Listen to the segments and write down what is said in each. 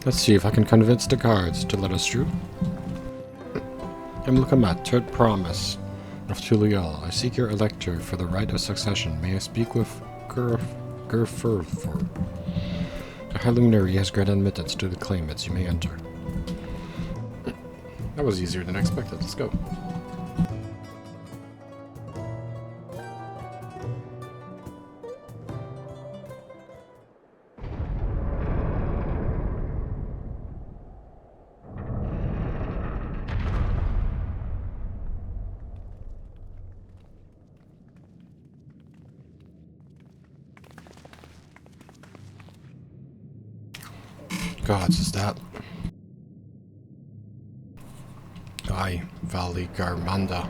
Let's see if I can convince the guards to let us through. I'm Lucamat, third promise of Tulial. I seek your elector for the right of succession. May I speak with Gerfurfor? The High Luminary has granted admittance to the claimants. You may enter. That was easier than expected. Let's go. Gods, is that? Aye, Valley Garmanda.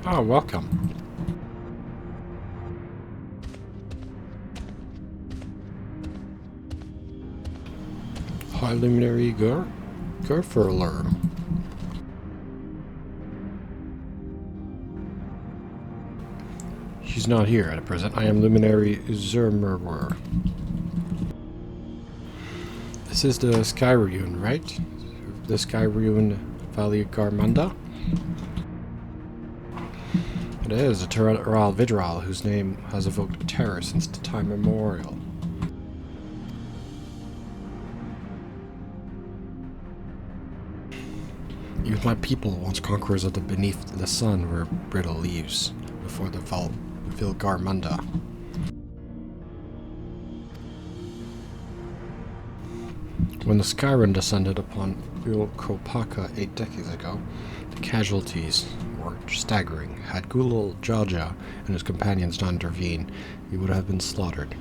Oh, welcome. High Luminary Gerfurler. She's not here at present. I am Luminary Zermerwer. This is the Skyrune, right? The Skyrune Valley Garmanda? It is a Terral Vidral whose name has evoked terror since the time immemorial. Even my people, once conquerors of the beneath the sun, were brittle leaves before the Vilgarmunda. When the Skyrim descended upon Ulkopaka 8 decades ago, the casualties were staggering. Had Gulul Jaja and his companions not intervened, he would have been slaughtered.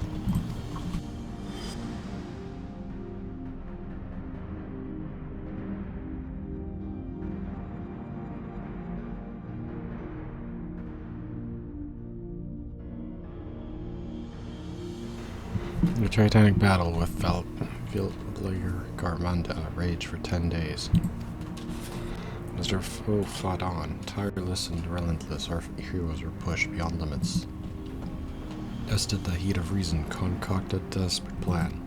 The Titanic battle with Vilgarmanda raged for 10 days. As their foe fought on, tireless and relentless, our heroes were pushed beyond limits. Tested the heat of reason, concocted a desperate plan.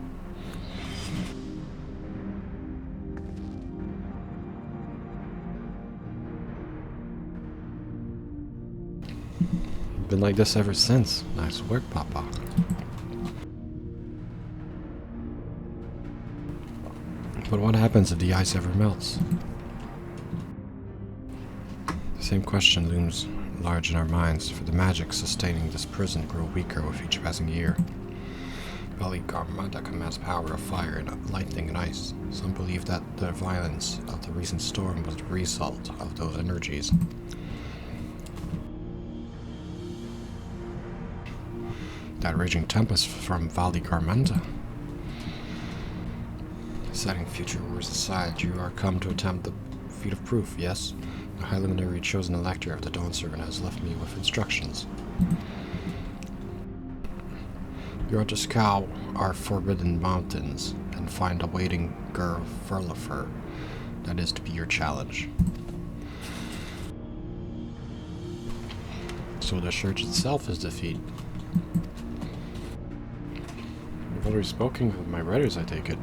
Been like this ever since. Nice work, Papa. But what happens if the ice ever melts? The same question looms large in our minds, for the magic sustaining this prison grow weaker with each passing year. Valley Garmanda commands power of fire and lightning and ice. Some believe that the violence of the recent storm was the result of those energies. That raging tempest from Valley Garmanda. Setting future wars aside, you are come to attempt the feat of proof, yes? The High Luminary chosen elector of the Dawn Servant has left me with instructions. You are to scour our forbidden mountains and find a waiting Gerfurler. That is to be your challenge. So the church itself is defeat. You've already spoken with my brothers, I take it.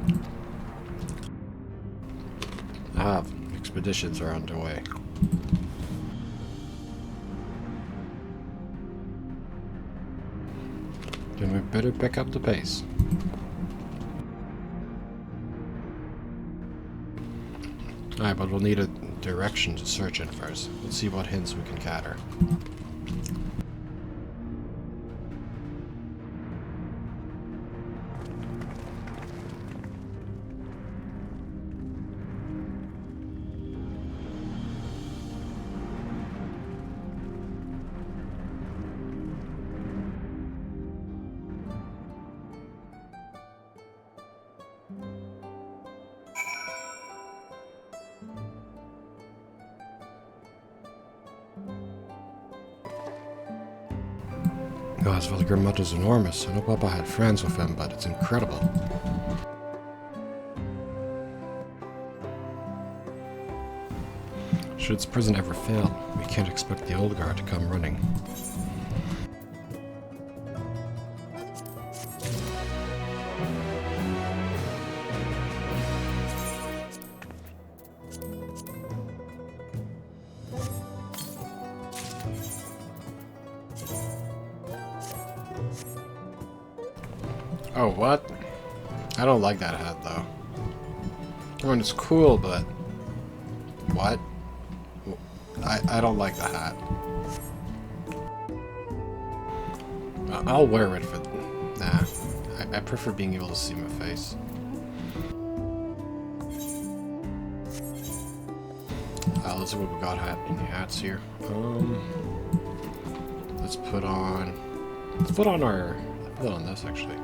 Expeditions are underway. Then we better pick up the pace. Alright, but we'll need a direction to search in first. Let's see what hints we can gather. God's Vilgarmunda is enormous. I know Papa had friends with him, but it's incredible. Should its prison ever fail, we can't expect the old guard to come running. Oh, what? I don't like that hat, though. I mean, it's cool, but... What? I don't like the hat. I'll wear it for... Nah. I prefer being able to see my face. Let's see what we got in the hats here. Let's put on... Let's put on our... Let's put on this, actually.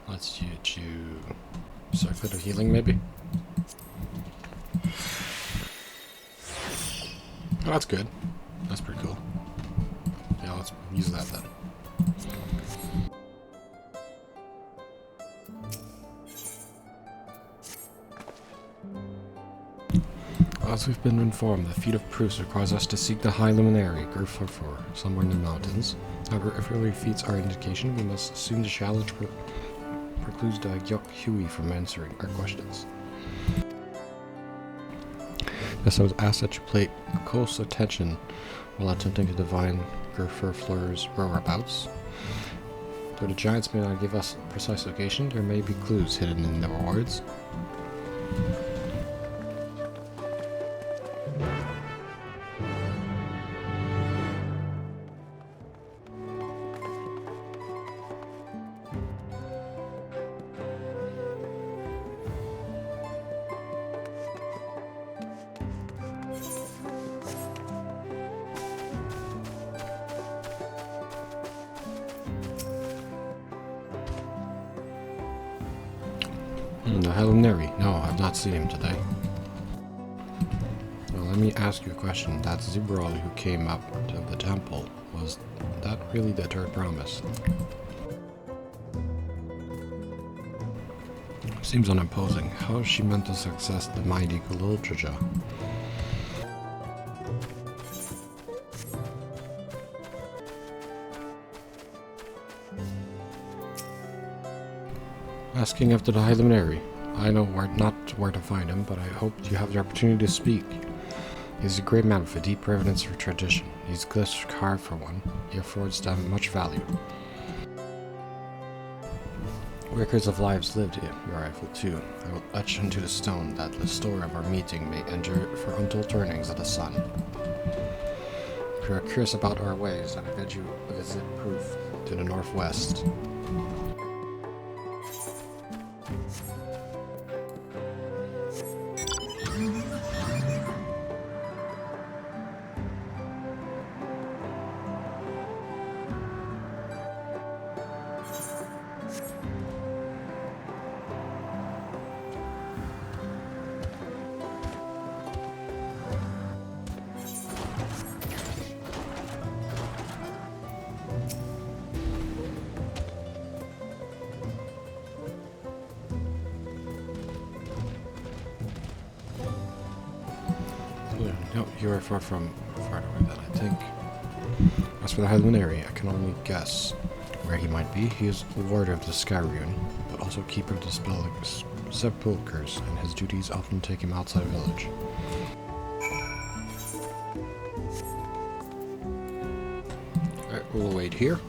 Let's use you... Circuit of healing, maybe? Oh, that's good. That's pretty cool. Yeah, let's use that then. As we've been informed, the feat of proofs requires us to seek the High Luminary, XIV, somewhere in the mountains. However, if it defeats our indication, we must assume the challenge precludes the Gyok Hui from answering our questions. Thus, I was asked that you pay close attention while attempting to divine XIV's whereabouts. Though the giants may not give us precise location, there may be clues hidden in the rewards. The High Luminary. No, I've not seen him today. Well, let me ask you a question. That Zebral who came up to the temple, was that really the third promise? Seems unimposing. How is she meant to success the mighty Guliltraja? Asking after the High Luminary. I know not where to find him, but I hope you have the opportunity to speak. He's a great man with a deep reverence for tradition. These glyphs carved for one. He affords them much value. Records of lives lived here, your rifle too. I will etch into the stone that the story of our meeting may endure for untold turnings of the sun. If you are curious about our ways, I bid you visit Proof to the northwest. No, you are far away than I think. As for the High Luminary, I can only guess where he might be. He is the warder of the Sky Rune. but also keeper of the sepulchres, and his duties often take him outside the village. Alright, we'll wait here.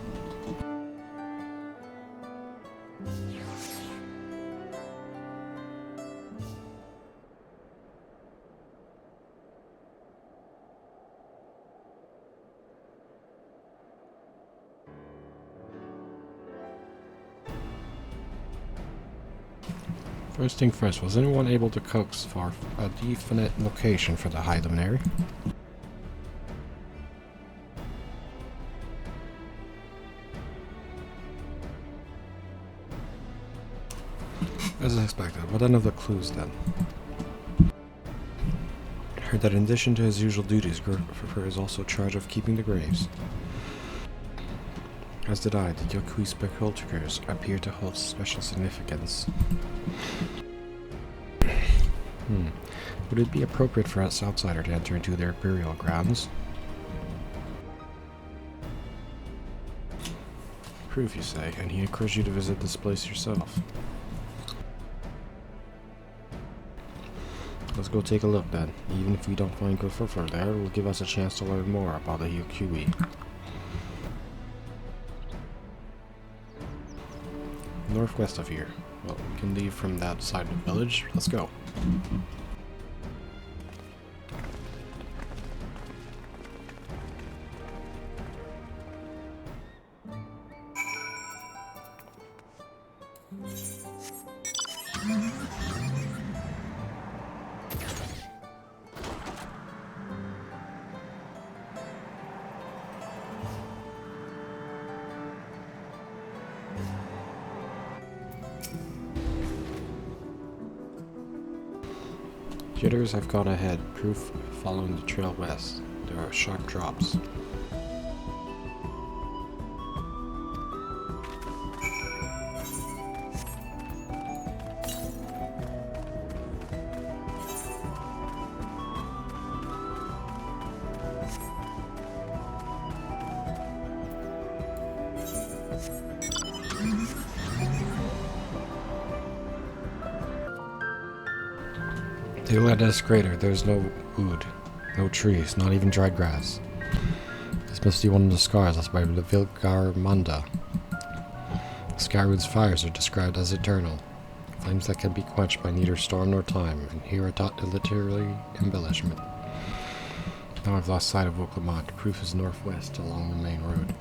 First thing first, was anyone able to coax for a definite location for the High Luminary? As expected, what end of the clues then? I heard that in addition to his usual duties, Griffith is also charged of keeping the graves. As did I, the Yokui sepulchres appear to hold special significance. Would it be appropriate for us outsider to enter into their burial grounds? Proof, you say, and he encouraged you to visit this place yourself. Let's go take a look then. Even if we don't find Griffith there, it will give us a chance to learn more about the Yokui. Northwest of here. Well, we can leave from that side of the village. Let's go. Jitters have gone ahead, proof following the trail west. There are sharp drops. The land is greater. There's no wood, no trees, not even dried grass. This must be one of the scars left by the Vilgarmanda. Skywood's fires are described as eternal, flames that can be quenched by neither storm nor time, and here are taught to literary embellishment. Now I've lost sight of Wilclamont. Proof is northwest along the main road.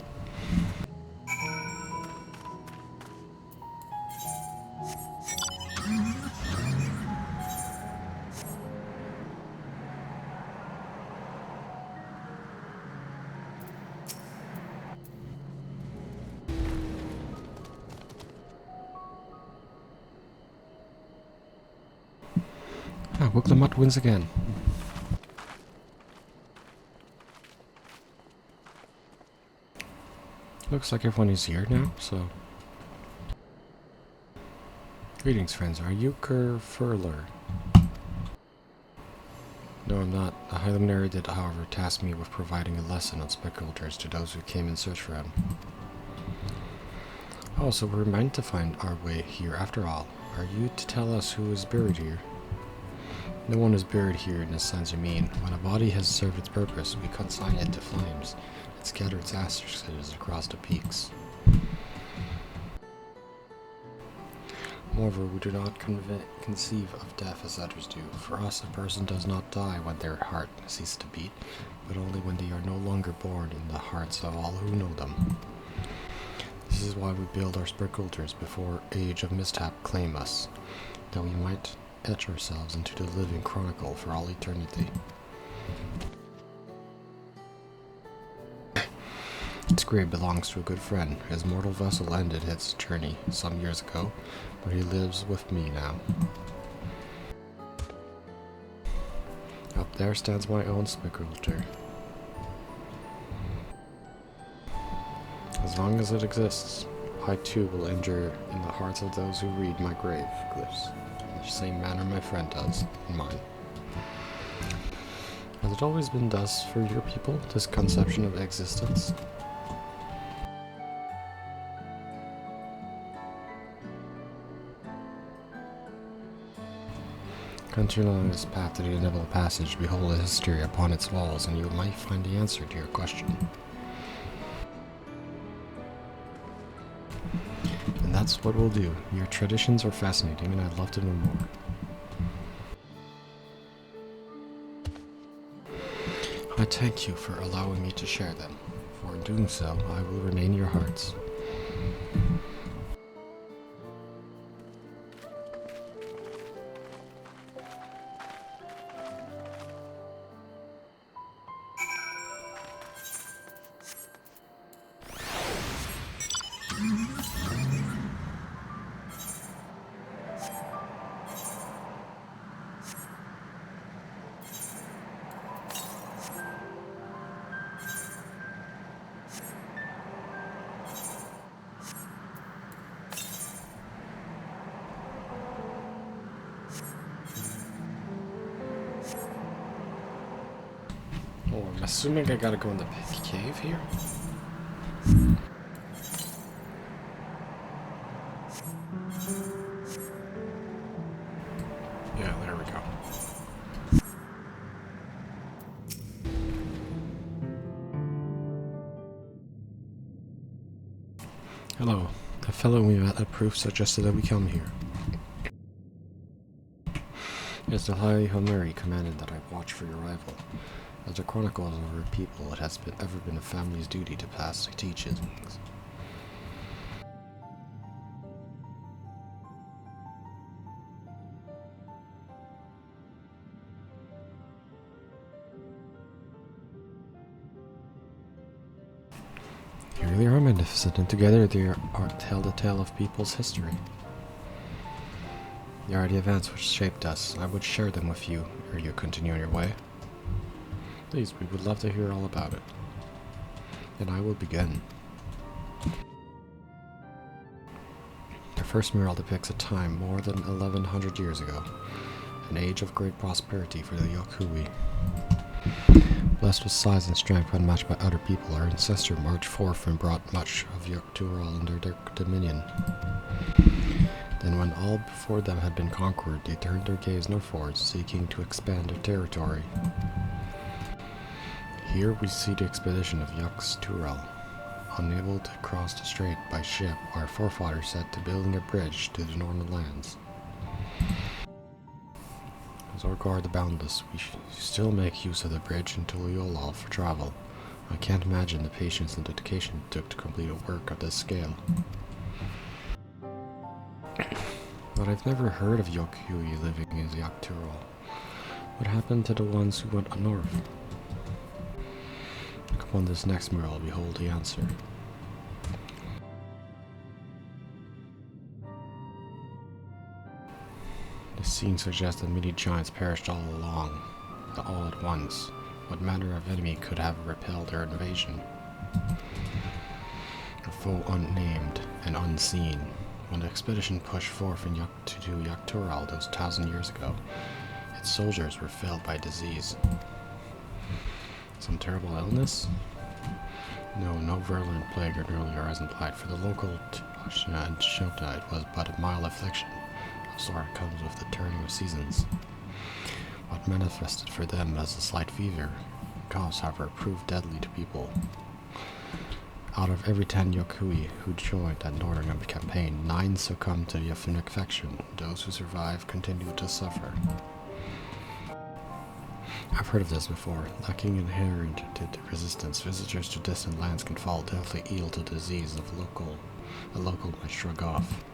Wilclamont wins again. Looks like everyone is here now, so... Greetings, friends. Are you Furler? No, I'm not. The High Luminary did, however, task me with providing a lesson on spectrators to those who came in search for him. Oh, so we're meant to find our way here after all. Are you to tell us who is buried here? No one is buried here in the sense you mean. When a body has served its purpose, we consign it to flames and scatter its ashes across the peaks. Moreover, we do not conceive of death as others do. For us, a person does not die when their heart ceases to beat, but only when they are no longer born in the hearts of all who know them. This is why we build our sepulchres before age of mishap claim us, that we might etch ourselves into the living chronicle for all eternity. Its grave belongs to a good friend. His mortal vessel ended its journey some years ago, but he lives with me now. Up there stands my own sepulchre. As long as it exists, I too will endure in the hearts of those who read my grave glyphs. The same manner my friend does in mine. Has it always been thus for your people, this conception of existence? Continue along this path to the inevitable passage, behold the history upon its walls, and you might find the answer to your question. And that's what we'll do. Your traditions are fascinating, and I'd love to know more. I thank you for allowing me to share them. For in doing so, I will remain in your hearts. Oh, I'm assuming I gotta go in the cave here? Yeah, there we go. Hello. A fellow we met at Proof suggested that we come here. It's the High Homeri commanded that I watch for your arrival. As a chronicle of our people, it has ever been a family's duty to pass the teachings. You really are magnificent, and together they tell the tale of people's history. They are the events which shaped us. I would share them with you, ere you continue on your way. Please, we would love to hear all about it. And I will begin. The first mural depicts a time more than 1100 years ago, an age of great prosperity for the Yokui. Blessed with size and strength unmatched by other people, our ancestor marched forth and brought much of Cactuar under their dominion. Then when all before them had been conquered, they turned their gaze northwards, seeking to expand their territory. Here we see the expedition of Cactuar. Unable to cross the strait by ship, our forefathers set to building a bridge to the northern lands. As our guard the boundless, we still make use of the bridge until we allow for travel. I can't imagine the patience and dedication it took to complete a work of this scale. But I've never heard of Yokui living in Cactuar. What happened to the ones who went north? Upon this next mural, behold the answer. The scene suggests that many giants perished all at once. What manner of enemy could have repelled their invasion? A foe unnamed and unseen. When the expedition pushed forth to Cactuar those 1,000 years ago, its soldiers were felled by disease. Some terrible illness? No virulent plague or nearly as implied. For the local Shota, it was but a mild affliction. A sort comes with the turning of seasons. What manifested for them as a slight fever, coughs, however, proved deadly to people. Out of every 10 Yokui who joined that northern campaign, 9 succumbed to the infection. Those who survived continued to suffer. I've heard of this before. Lacking inherent resistance, visitors to distant lands can fall deathly ill to disease a local might shrug off.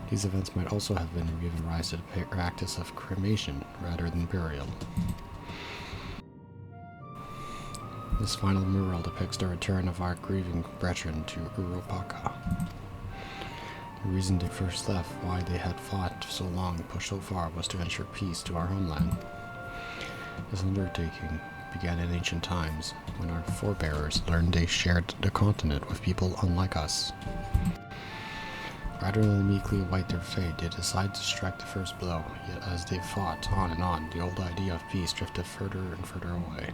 These events might also have been given rise to the practice of cremation rather than burial. This final mural depicts the return of our grieving brethren to Uropaka. The reason they first left, why they had fought so long and pushed so far, was to ensure peace to our homeland. This undertaking began in ancient times, when our forebears learned they shared the continent with people unlike us. Rather than meekly await their fate, they decided to strike the first blow, yet as they fought on and on, the old idea of peace drifted further and further away.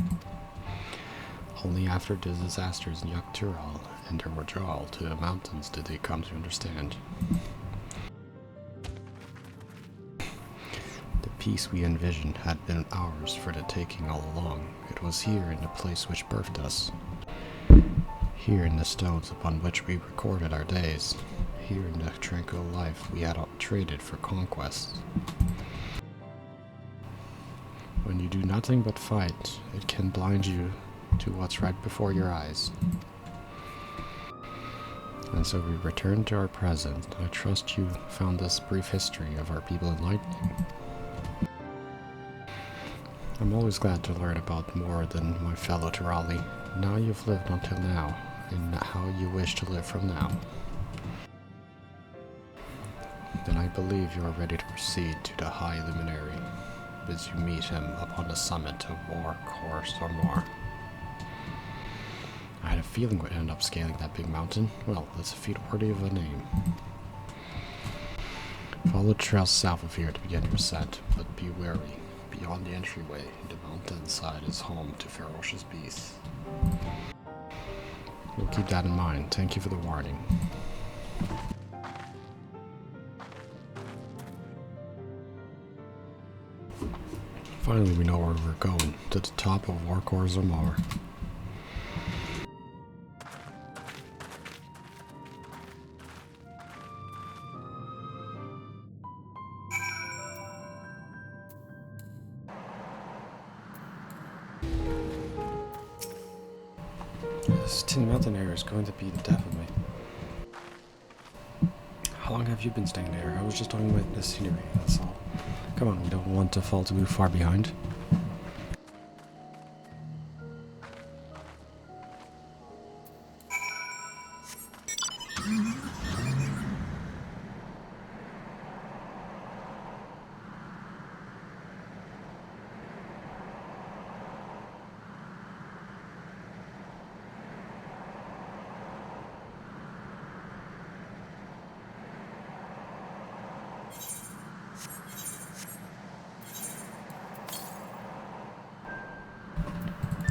Only after the disasters in Cactuar and their withdrawal to the mountains did they come to understand. peace we envisioned had been ours for the taking all along. It was here in the place which birthed us. Here in the stones upon which we recorded our days. Here in the tranquil life we had traded for conquest. When you do nothing but fight, it can blind you to what's right before your eyes. And so we return to our present. I trust you found this brief history of our people enlightening. I'm always glad to learn about more than my fellow Tirali. Now you've lived until now, and how you wish to live from now. Then I believe you are ready to proceed to the High Luminary, as you meet him upon the summit of War Course or more. I had a feeling we'd end up scaling that big mountain. Well, that's a feat worthy of a name. Follow the trail south of here to begin your ascent, but be wary. Beyond the entryway, the mountainside is home to ferocious beasts. We'll keep that in mind. Thank you for the warning. Finally, we know where we're going, to the top of Warkor Zamar. This tin mountain area is going to be the death of me. How long have you been staying there? I was just talking about the scenery, that's all. Come on, we don't want to fall too far behind.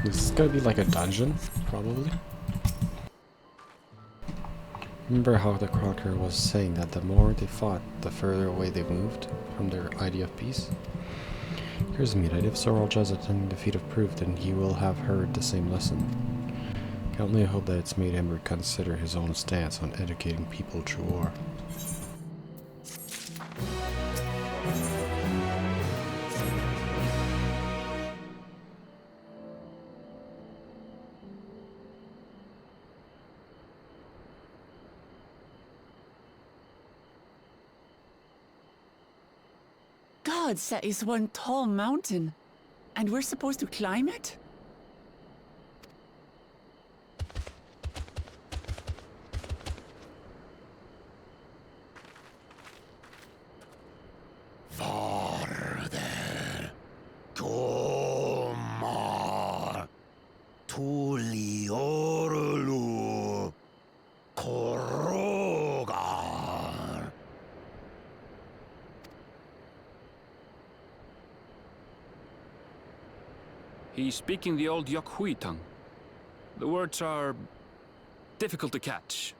This is gonna be like a dungeon, probably. Remember how the Crocker was saying that the more they fought, the further away they moved from their idea of peace? Here's me that if Sir Alja's attending the feat of proof, then he will have heard the same lesson. I can only hope that it's made him reconsider his own stance on educating people through war. Gods, that is one tall mountain. And we're supposed to climb it? Farther, Komar, Tuliorlu, Korogar. He's speaking the old Yokhui tongue. The words are difficult to catch.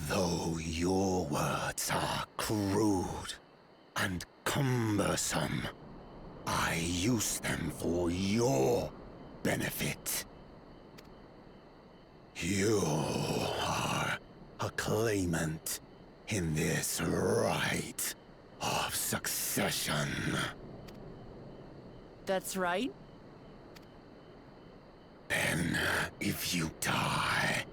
Though your words are crude and cumbersome, I use them for your benefit. You are a claimant in this right of succession. That's right. Then, if you die,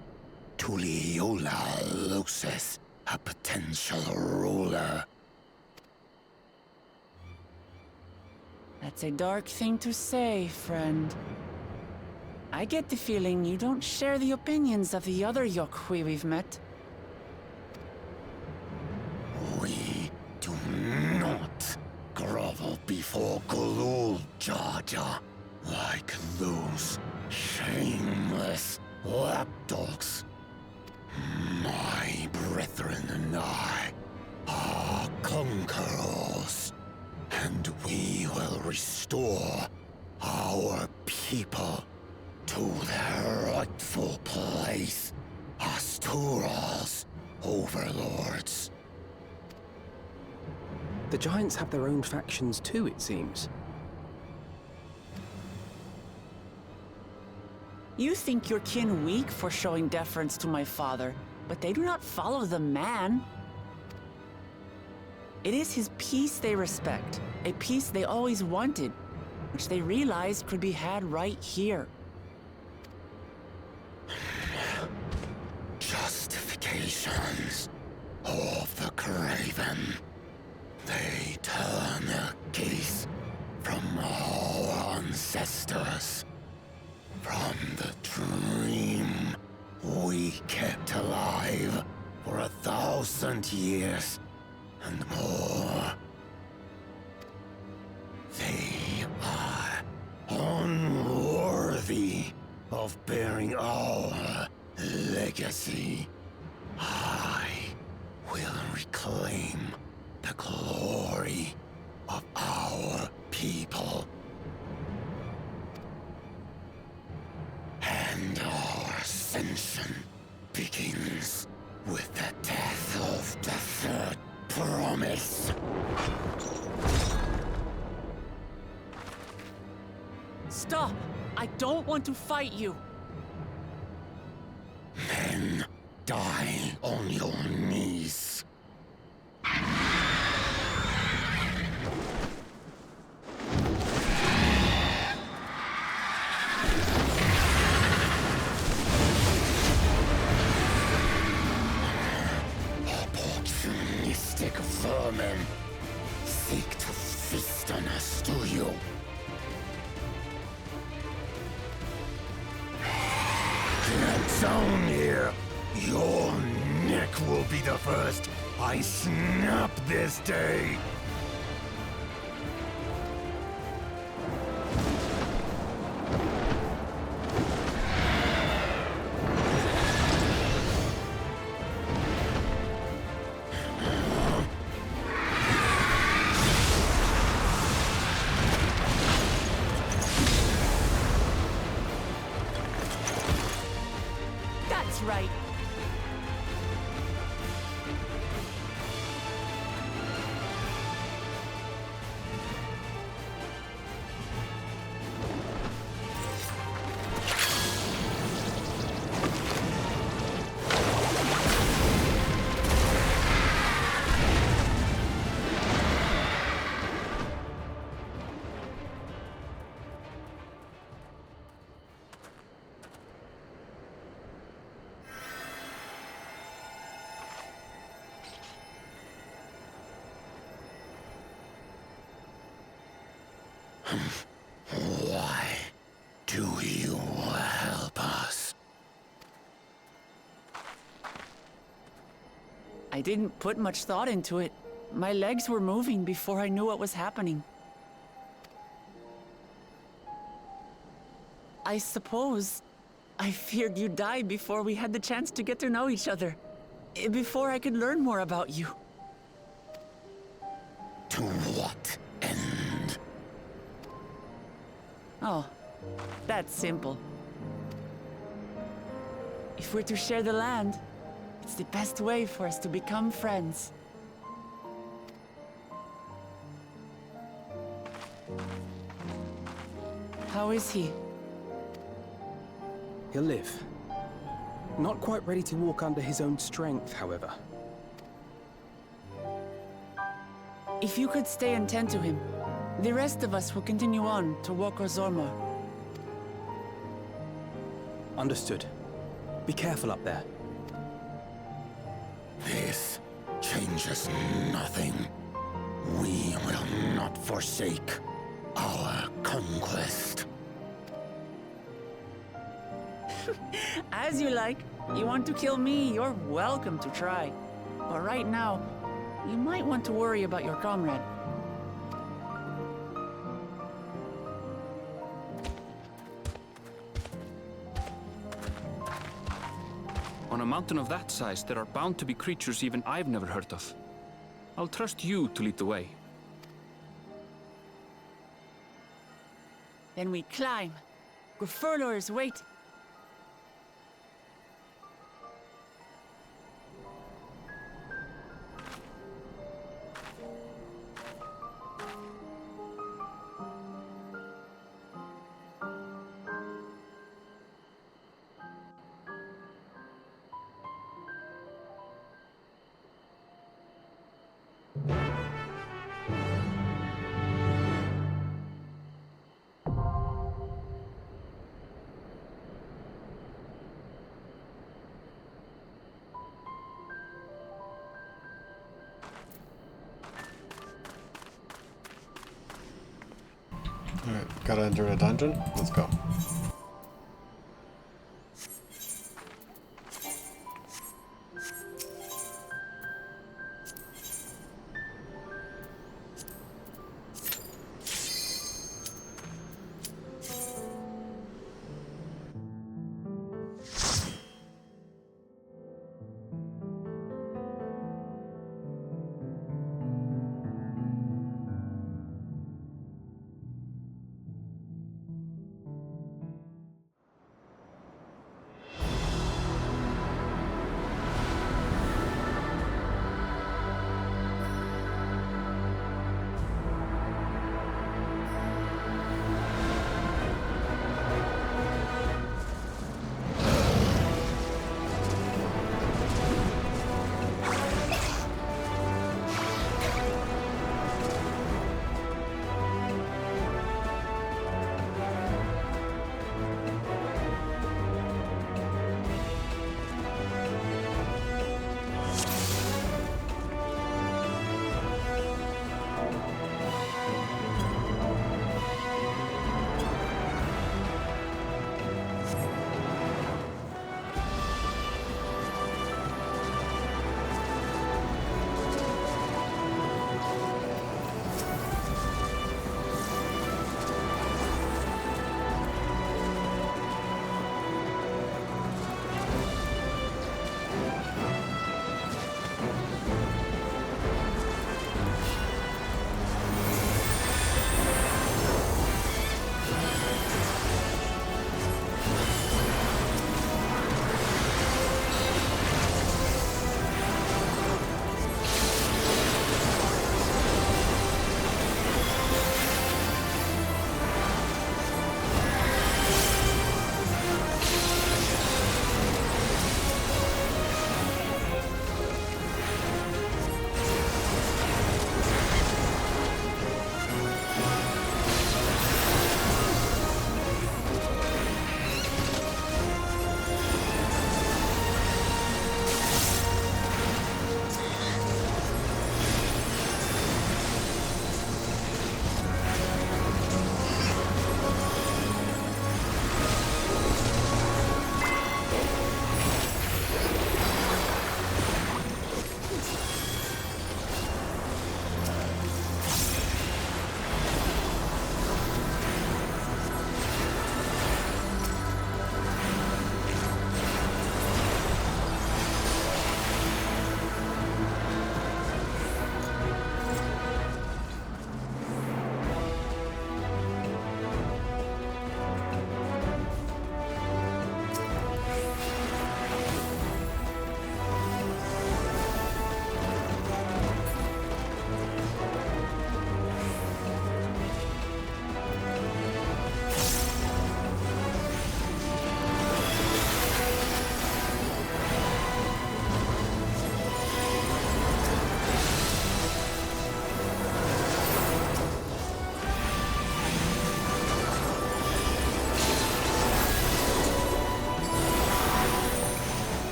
Tuliola loses a potential ruler. That's a dark thing to say, friend. I get the feeling you don't share the opinions of the other Yokhui we've met. We do not grovel before Gulul, Jaja, like those shameless lapdogs. My brethren and I are conquerors, and we will restore our people to their rightful place as Tural's overlords. The Giants have their own factions too, it seems. You think your kin weak for showing deference to my father, but they do not follow the man. It is his peace they respect, a peace they always wanted, which they realized could be had right here. Justifications of the craven. They turn their gaze from our ancestors, from the dream we kept alive for 1,000 years and more. They are unworthy of bearing our legacy. I will reclaim the glory of our people. And our ascension begins with the death of the third promise. Stop! I don't want to fight you! Then die on your knees. Opportunistic vermin seek to feast on us, do you? Get down here! Your neck will be the first I snap this day! That's right. Why do you help us? I didn't put much thought into it. My legs were moving before I knew what was happening. I suppose I feared you'd die before we had the chance to get to know each other. Before I could learn more about you. To what end? Oh, that's simple. If we're to share the land, it's the best way for us to become friends. How is he? He'll live. Not quite ready to walk under his own strength, however. If you could stay and tend to him, the rest of us will continue on to Zorma. Understood. Be careful up there. This changes nothing. We will not forsake our conquest. As you like. You want to kill me, you're welcome to try. But right now, you might want to worry about your comrade. On a mountain of that size, there are bound to be creatures even I've never heard of. I'll trust you to lead the way. Then we climb. Gefurlers wait. Gotta enter a dungeon? Let's go.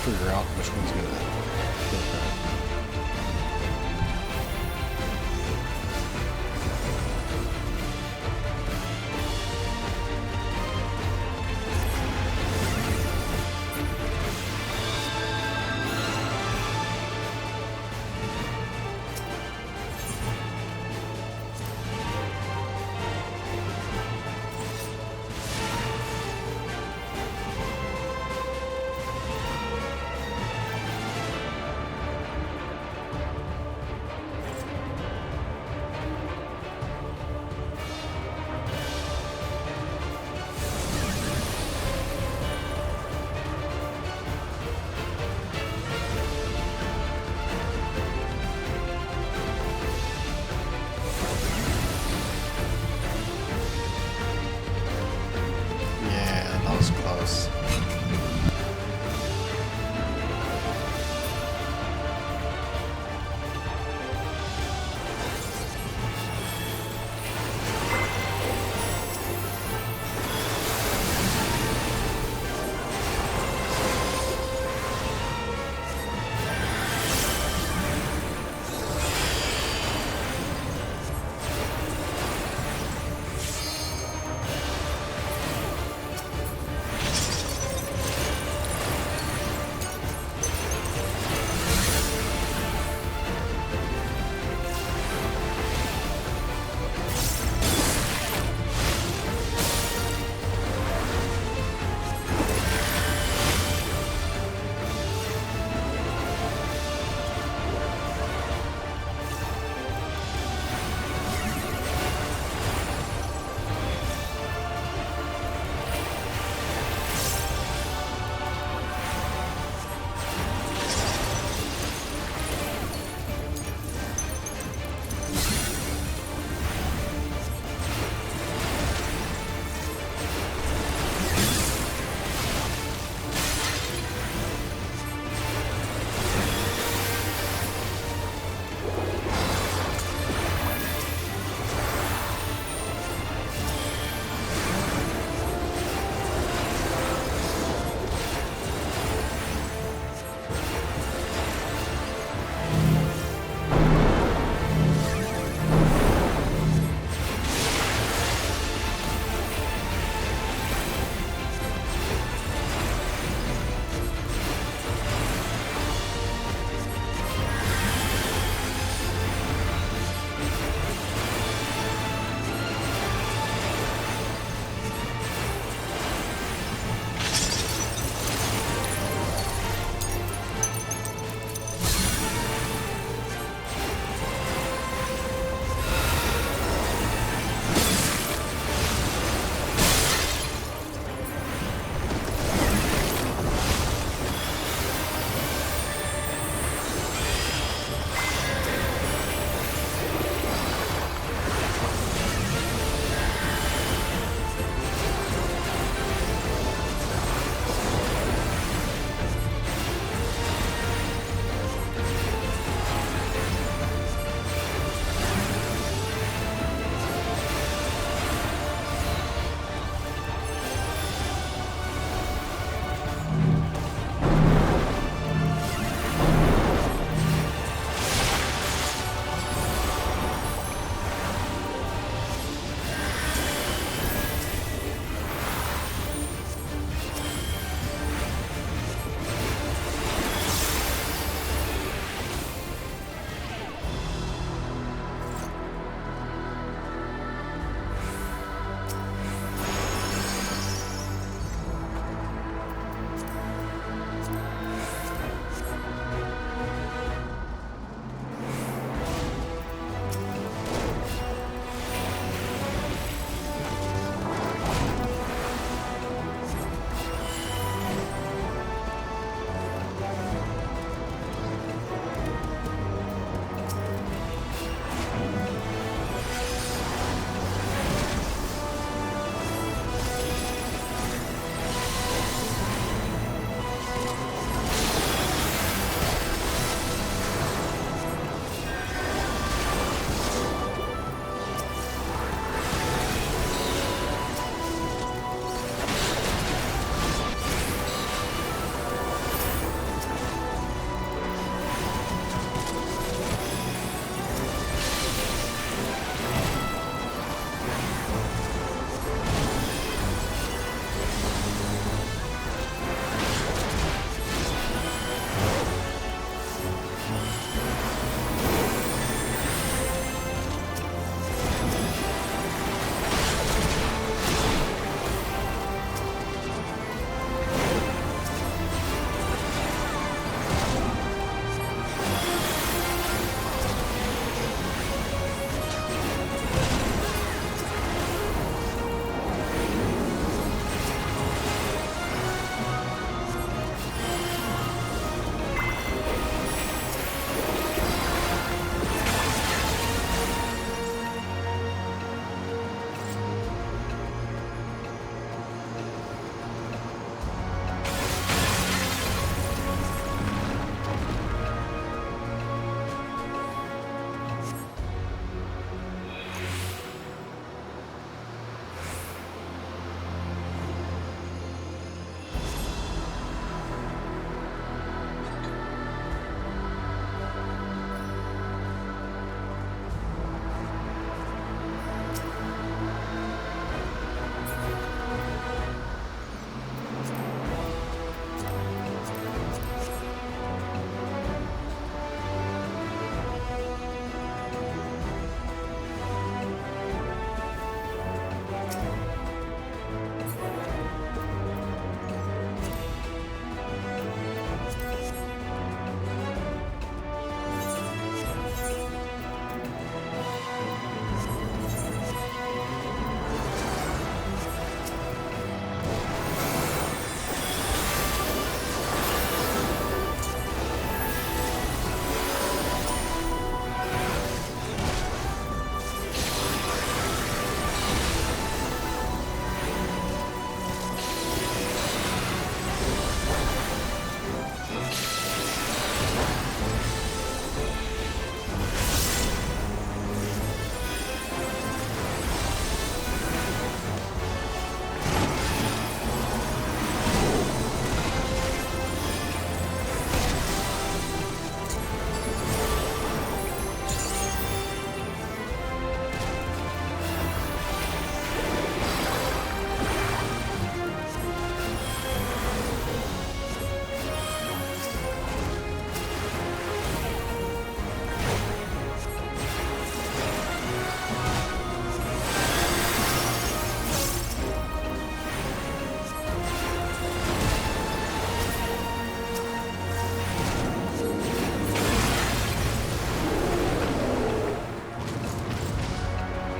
figure out which one's gonna feel better.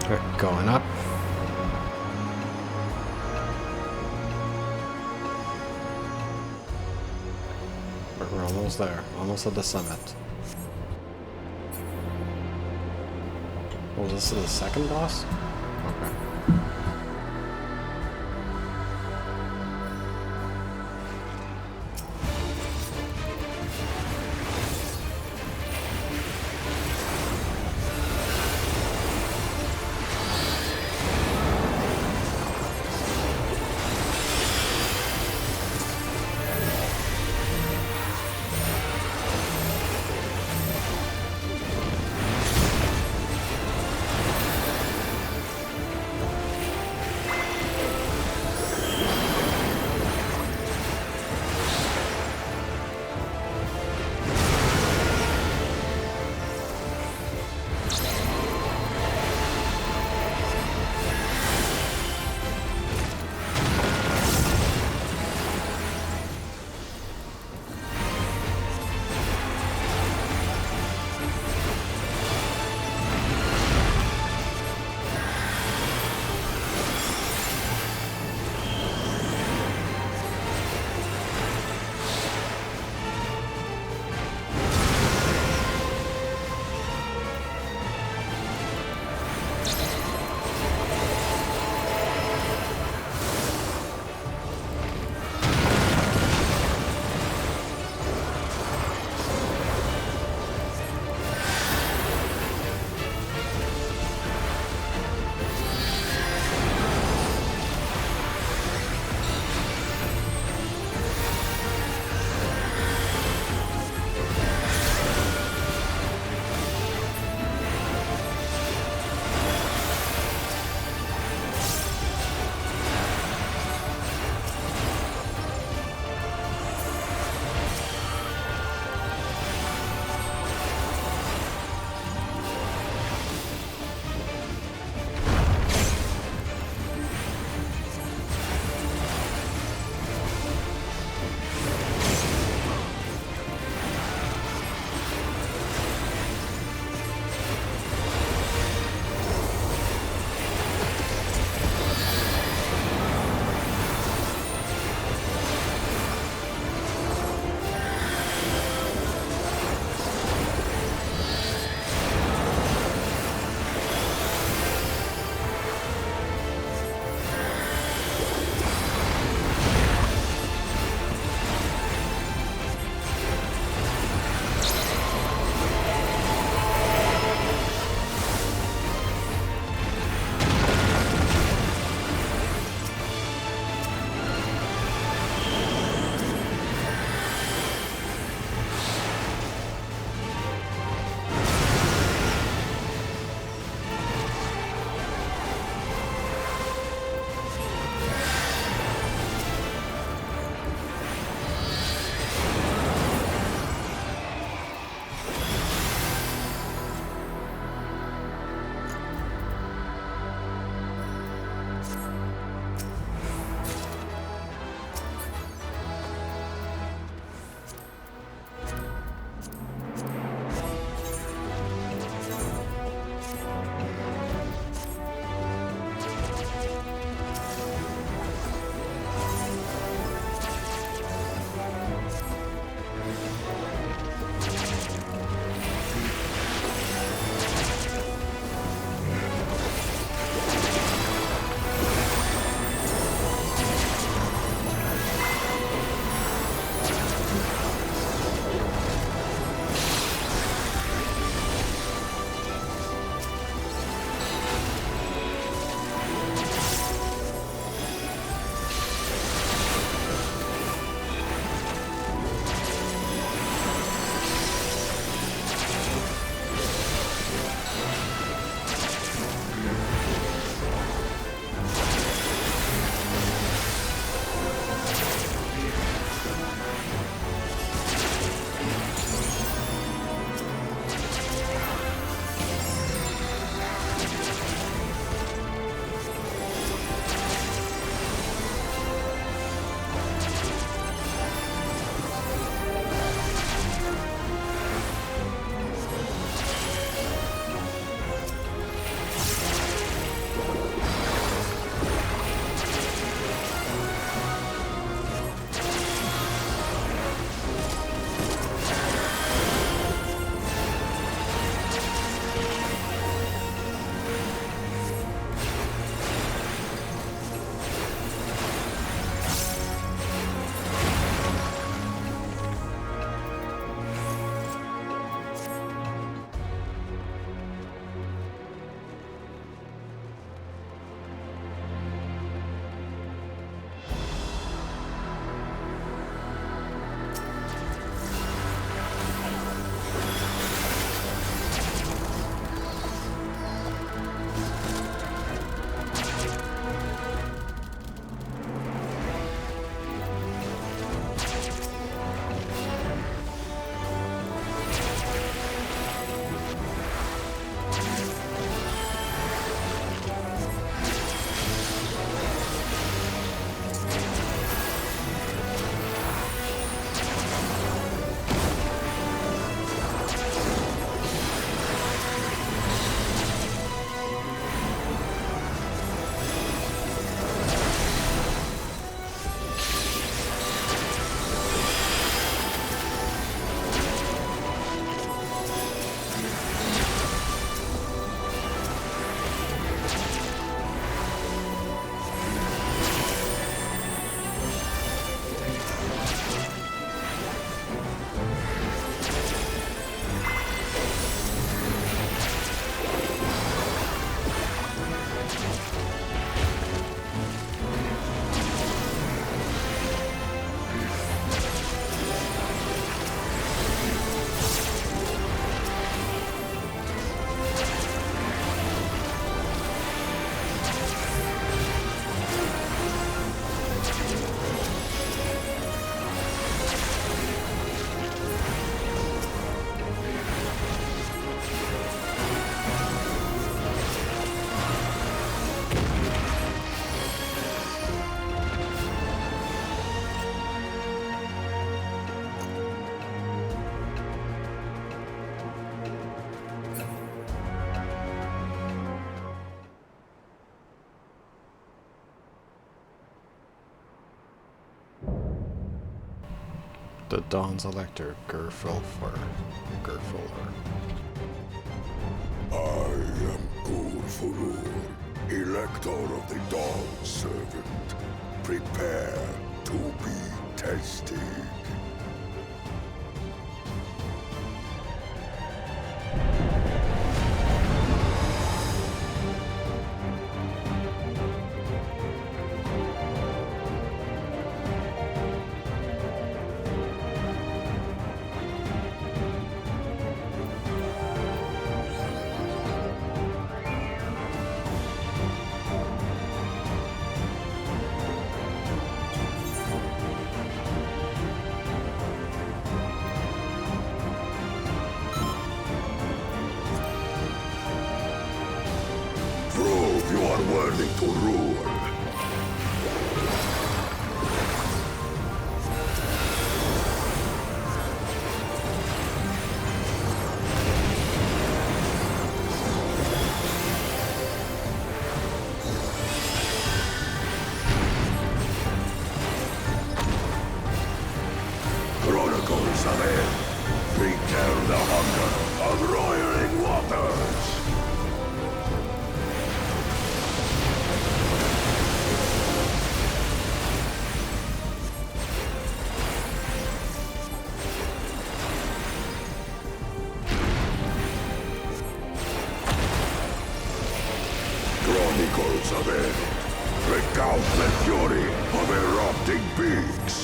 We're going up. We're almost there. Almost at the summit. Oh, this is the second boss? Okay. The Dawn's Elector, Gerfulfur. I am Gulfurur, Elector of the Dawn Servant. Prepare to be tested. Prove you are worthy to rule. Chronicles of it. Return the hunger of roiling waters. Chronicles of it. Recount the fury of erupting beaks.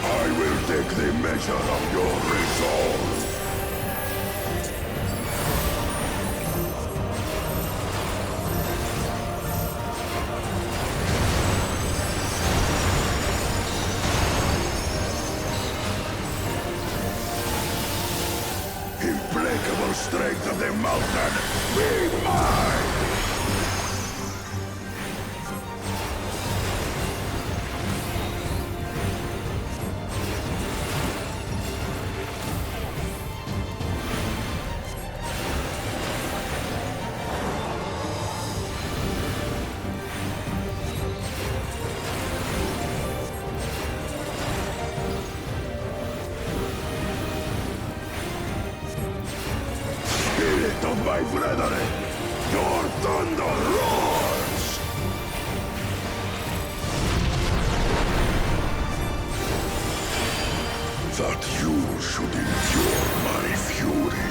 I will take the measure of your resolve. Implacable strength of the mountain, be mine! Spirit of my brethren, your thunder roars! That you should endure my fury.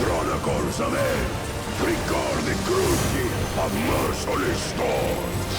Chronicles of Aether. Record the cruelty of merciless storms.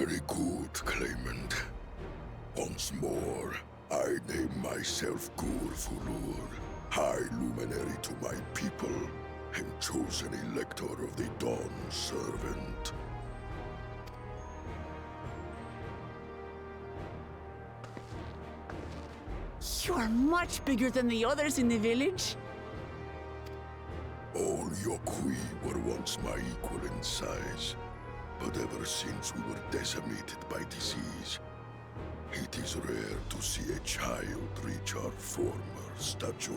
Very good, claimant. Once more, I name myself Gur-Fulur, High Luminary to my people, and chosen Elector of the Dawn Servant. You are much bigger than the others in the village. All Yokhui were once my equal in size, but ever since we were decimated by disease, it is rare to see a child reach our former stature.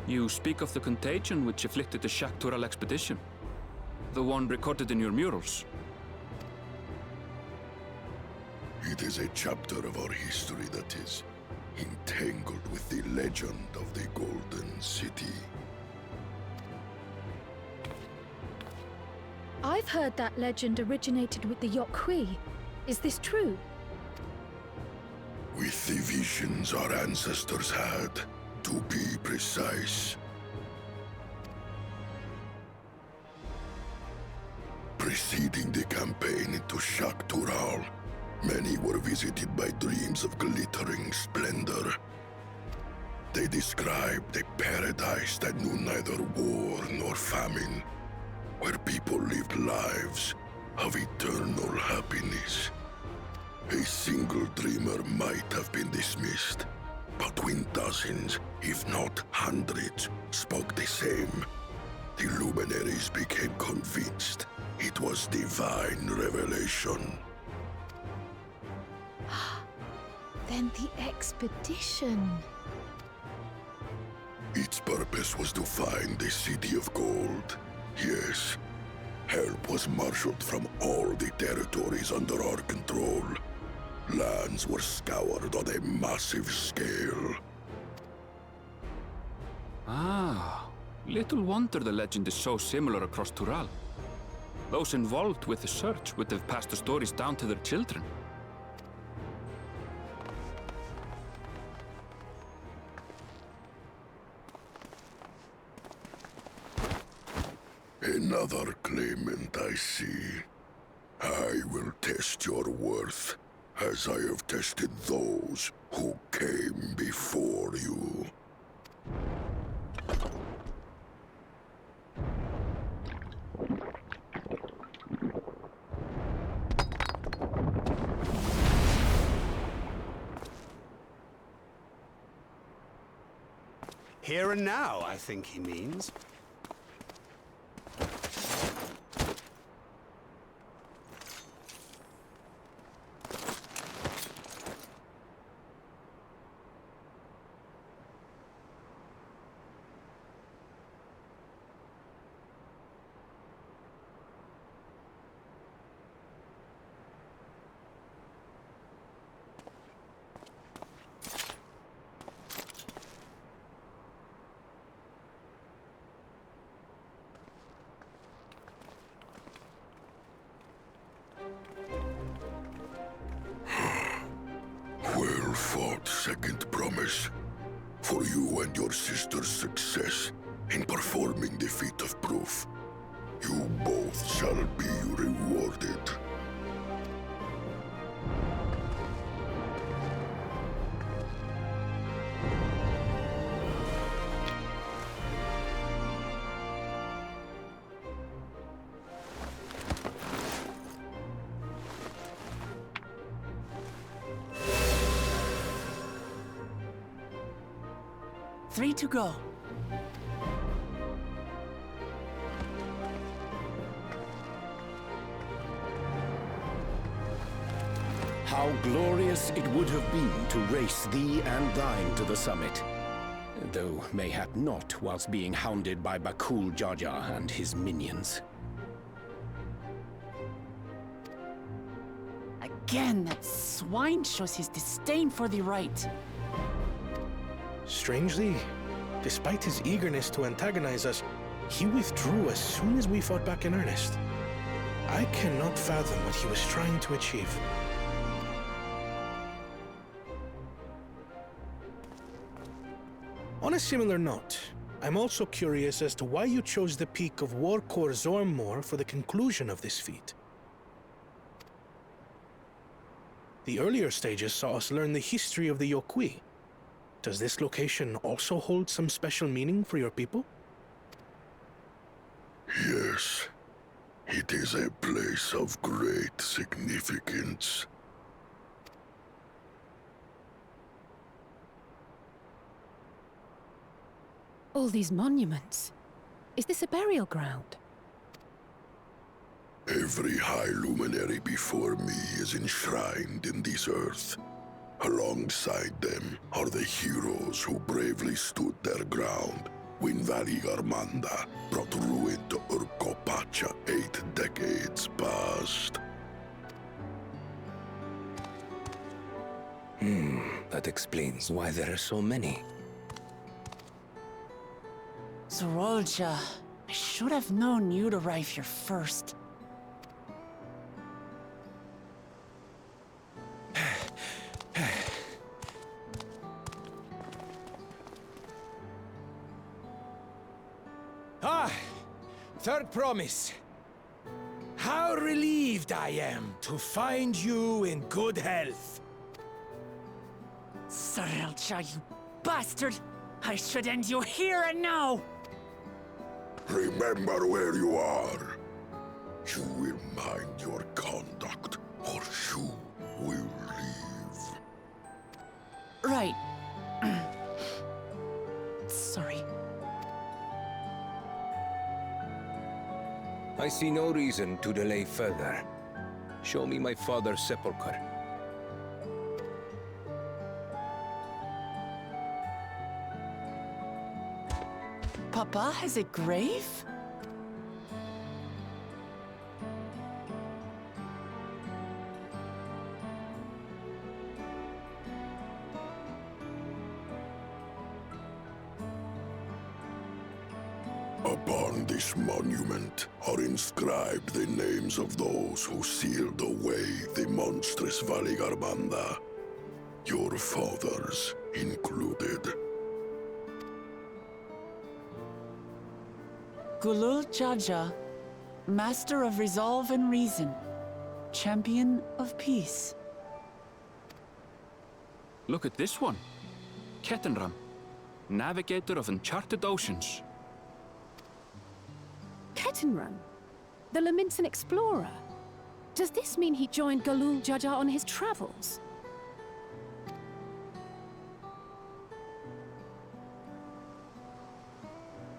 You speak of the contagion which afflicted the Cactuar expedition. The one recorded in your murals. It is a chapter of our history that is entangled with the legend of the Golden City. I've heard that legend originated with the Yokhui. Is this true? With the visions our ancestors had, to be precise. Preceding the campaign into Cactuar, many were visited by dreams of glittering splendor. They described a paradise that knew neither war nor famine, where people lived lives of eternal happiness. A single dreamer might have been dismissed, but when dozens, if not hundreds, spoke the same, the luminaries became convinced it was divine revelation. Then the expedition. Its purpose was to find the City of Gold. Yes, help was marshaled from all the territories under our control. Lands were scoured on a massive scale. Ah, little wonder the legend is so similar across Tural. Those involved with the search would have passed the stories down to their children. Another claimant, I see. I will test your worth, as I have tested those who came before you. Here and now, I think he means. Well fought, second promise. For you and your sister's success in performing the feat of proof. You both shall be rewarded. Three to go. How glorious it would have been to race thee and thine to the summit. Though mayhap not whilst being hounded by Bakul Jaja and his minions. Again, that swine shows his disdain for the right. Strangely, despite his eagerness to antagonize us, he withdrew as soon as we fought back in earnest. I cannot fathom what he was trying to achieve. On a similar note, I'm also curious as to why you chose the peak of Warkor Zormor for the conclusion of this feat. The earlier stages saw us learn the history of the Yokui. Does this location also hold some special meaning for your people? Yes. It is a place of great significance. All these monuments. Is this a burial ground? Every high luminary before me is enshrined in this earth. Alongside them are the heroes who bravely stood their ground when Valigarmanda brought ruin to Urkopacha 8 decades past. That explains why there are so many. Zorolja, I should have known you'd arrive here first. Third promise. How relieved I am to find you in good health. Zorolja, you bastard! I should end you here and now! Remember where you are. You will mind your conduct, or you will leave. Right. Sorry. I see no reason to delay further. Show me my father's sepulchre. Papa has a grave? Upon this monument are inscribed the names of those who sealed away the monstrous Valigarmanda, your fathers included. Gulul Jaja, Master of Resolve and Reason, Champion of Peace. Look at this one. Kettenram, Navigator of Uncharted Oceans. Kettenrun? The Laminsan explorer? Does this mean he joined Galul Jaja on his travels?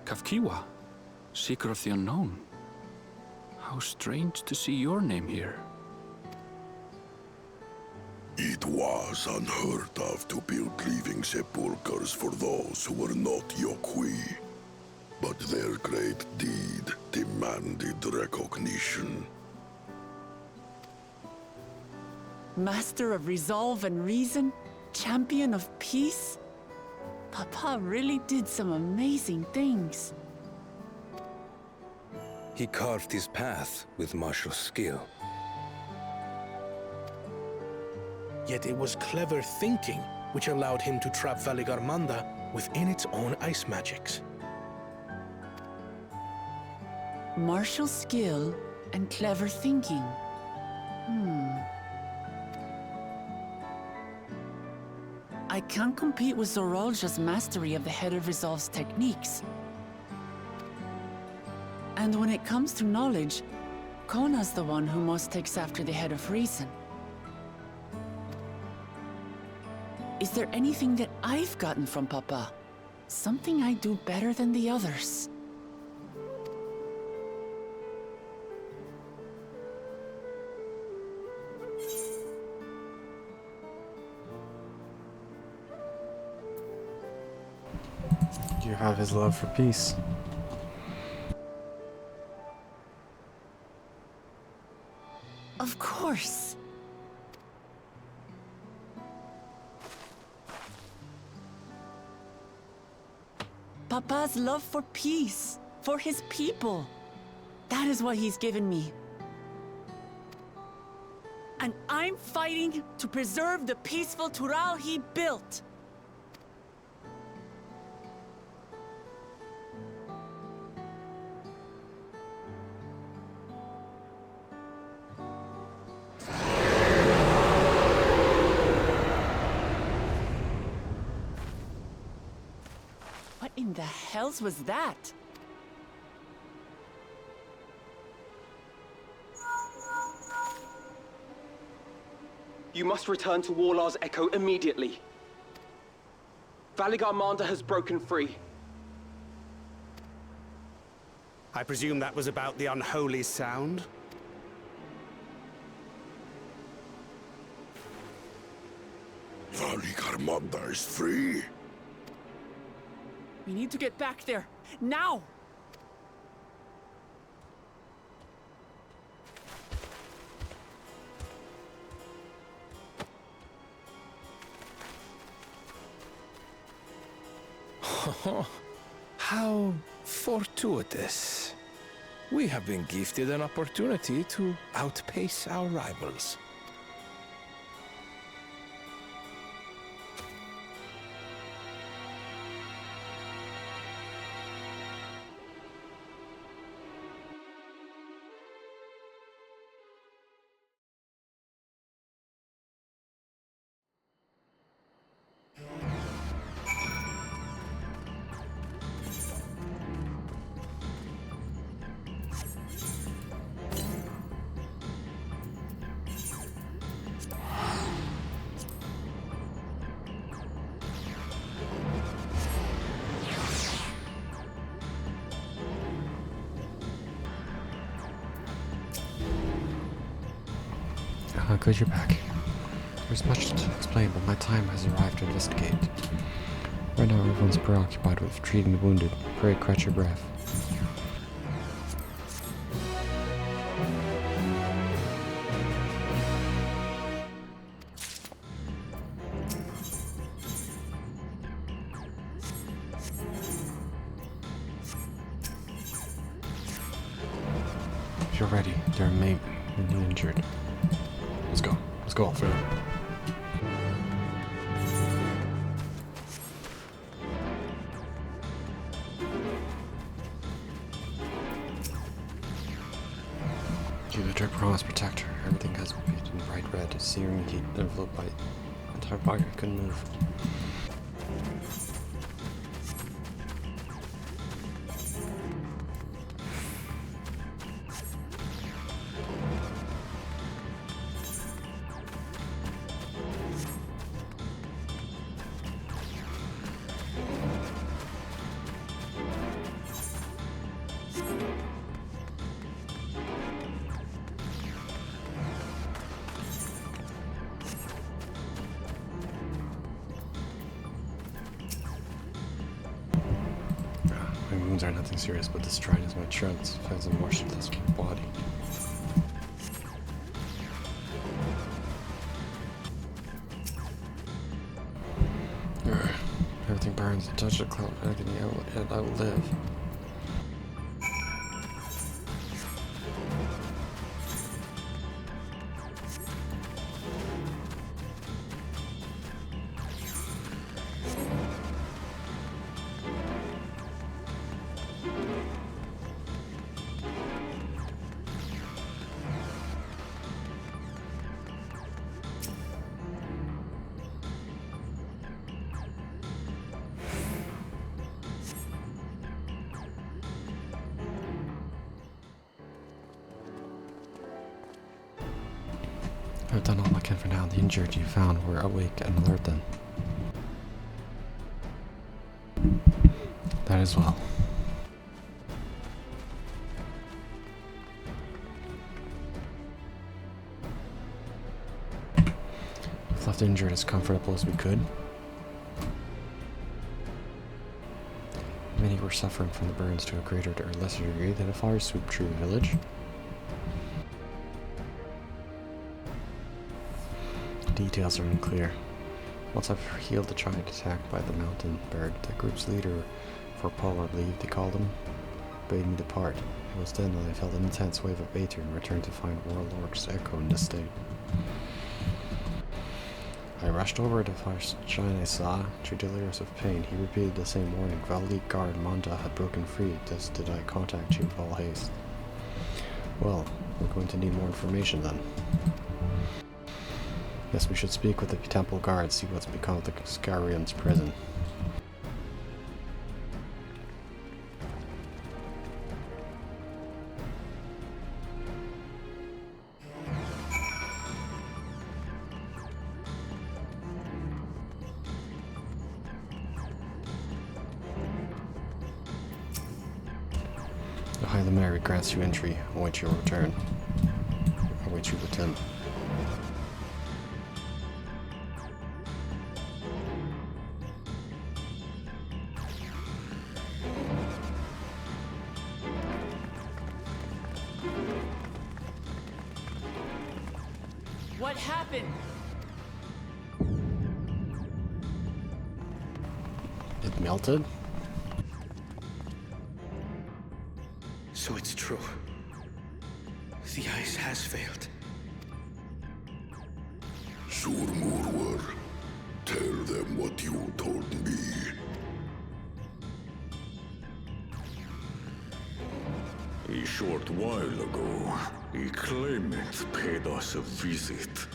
Cactuar, Seeker of the Unknown. How strange to see your name here. It was unheard of to build living sepulchres for those who were not Yokui. But their great deed demanded recognition. Master of Resolve and Reason, Champion of Peace? Papa really did some amazing things. He carved his path with martial skill. Yet it was clever thinking which allowed him to trap Valigarmanda within its own ice magics. Martial skill and clever thinking. I can't compete with Zorolja's mastery of the Head of Resolve's techniques. And when it comes to knowledge, Kona's the one who most takes after the Head of Reason. Is there anything that I've gotten from Papa? Something I do better than the others? You have his love for peace. Of course. Papa's love for peace, for his people. That is what he's given me. And I'm fighting to preserve the peaceful Tural he built. The hells was that? You must return to Warlar's Echo immediately. Valigarmanda has broken free. I presume that was about the unholy sound? Valigarmanda is free? We need to get back there, now! How fortuitous. We have been gifted an opportunity to outpace our rivals. Good, you're back. There's much to explain, but my time has arrived to investigate. Right now, everyone's preoccupied with treating the wounded. Pray, catch your breath. If you're ready, there may be many injured. Let's go. Let's go, Phil. You the direct promise protector. Everything has been painted in bright red, a searing heat enveloped by entire body. I couldn't move. My wounds are nothing serious, but this dryness my trunks finds a motionless body. Everything burns. Touch the cloud agony. I will live. I've done all I can for now. The injured you found were awake and alert then. That as well. We've left the injured as comfortable as we could. Many were suffering from the burns to a greater or lesser degree than a fire swooped through the village. Details are unclear. Once I've healed the giant attacked by the mountain bird, the group's leader, for Paul I believe they called him, bade me depart. It was then that I felt an intense wave of Aether and returned to find Warlord's Echo in this state. I rushed over to the first giant I saw, too delirious with pain. He repeated the same warning. Valigarmanda had broken free, thus did I contact you with all haste. Well, we're going to need more information then. Yes, we should speak with the temple guards, see what's become of the Scarian's prison. The mayor grants you entry. Await your return. Await you within. What happened? It melted? So it's true. The ice has failed. Surmurwar, tell them what you told me. A short while ago, a claimant paid us a visit.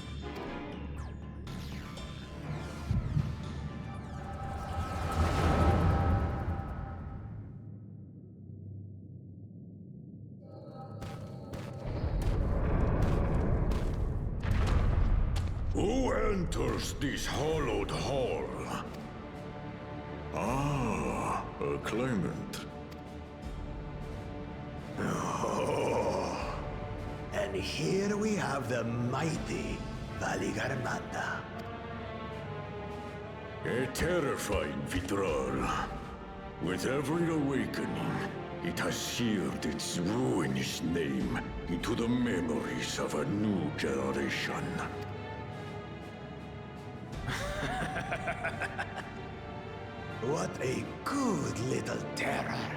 Who enters this hallowed hall? Ah, a claimant. Oh. And here we have the mighty Valigarmanda. A terrifying Vitral. With every awakening, it has seared its ruinous name into the memories of a new generation. What a good little terror.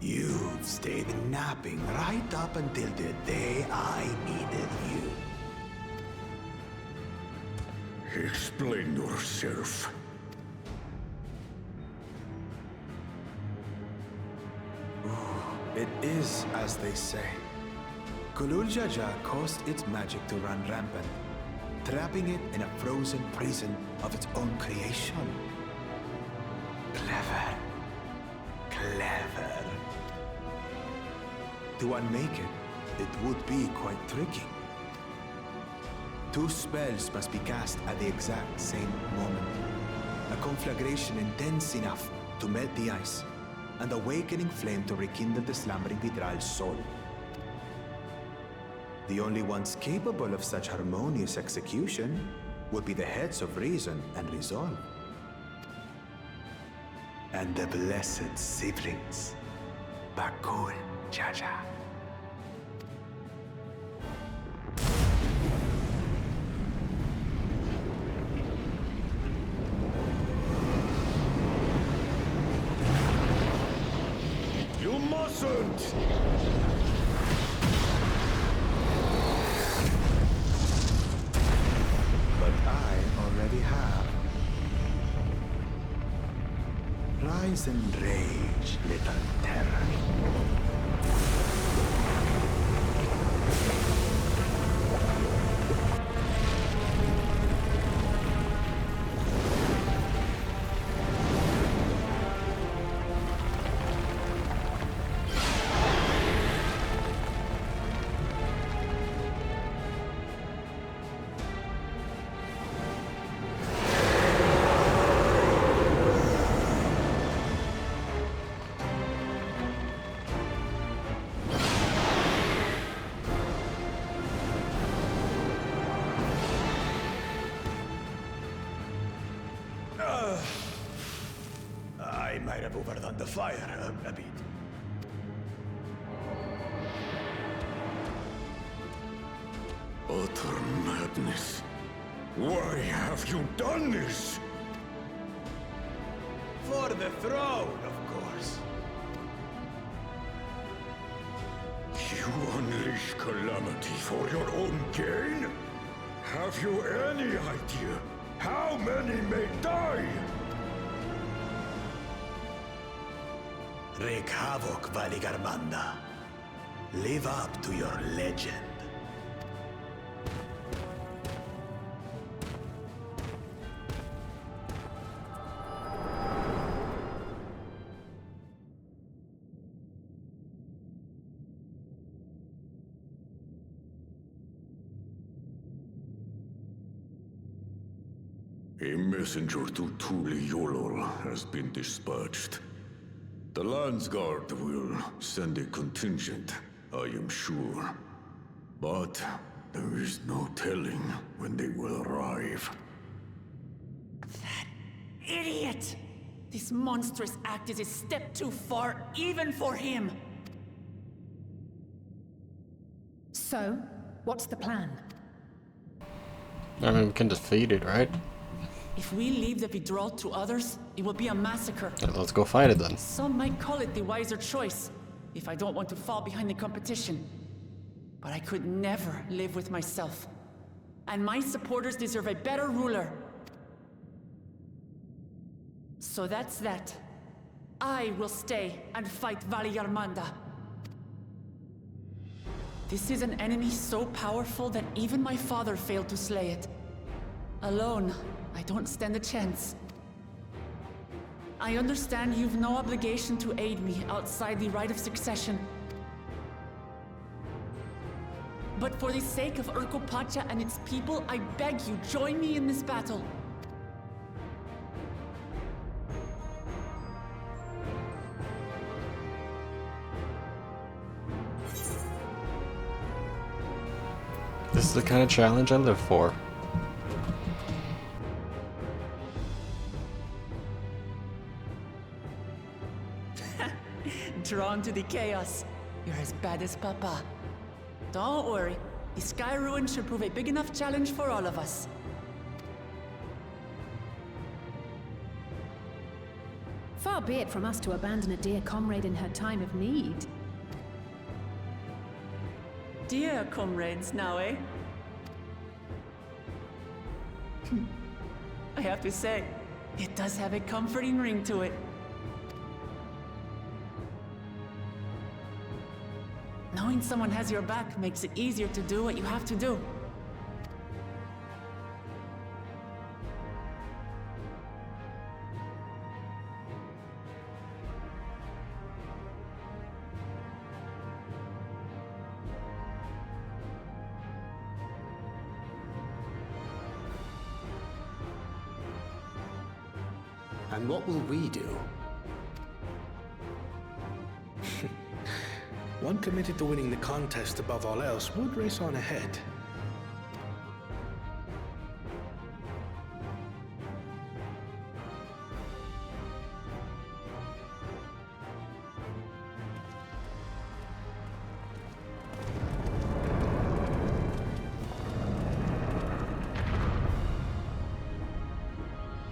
You've stayed napping right up until the day I needed you. Explain yourself. It is as they say. Kulul Jaja caused its magic to run rampant, trapping it in a frozen prison of its own creation. Clever. Clever. To unmake it, it would be quite tricky. 2 spells must be cast at the exact same moment. A conflagration intense enough to melt the ice, and awakening flame to rekindle the slumbering Vitral's soul. The only ones capable of such harmonious execution would be the heads of reason and resolve. And the blessed siblings, Bakul Jaja. You mustn't! But I already have. Rise and rage, little terror. I might have overdone the fire a bit. Utter madness. Why have you done this? For the throne, of course. You unleash calamity for your own gain? Have you any idea how many may die? Wreak havoc, Valigarmanda. Live up to your legend. A messenger to Tuli Yolol has been dispatched. The Landsguard will send a contingent, I am sure. But there is no telling when they will arrive. Idiot! This monstrous act is a step too far, even for him! So, what's the plan? I mean, we can defeat it, right? If we leave the withdrawal to others, it will be a massacre. Yeah, let's go fight it then. Some might call it the wiser choice, if I don't want to fall behind the competition. But I could never live with myself. And my supporters deserve a better ruler. So that's that. I will stay and fight Vali Yarmanda. This is an enemy so powerful that even my father failed to slay it. Alone, I don't stand a chance. I understand you've no obligation to aid me outside the right of succession. But for the sake of Urkopacha and its people, I beg you, join me in this battle. This is the kind of challenge I live for. Drawn to the chaos. You're as bad as Papa. Don't worry. The Sky Ruin should prove a big enough challenge for all of us. Far be it from us to abandon a dear comrade in her time of need. Dear comrades now, eh? I have to say, it does have a comforting ring to it. Knowing someone has your back makes it easier to do what you have to do. And what will we do? One committed to winning the contest above all else would race on ahead.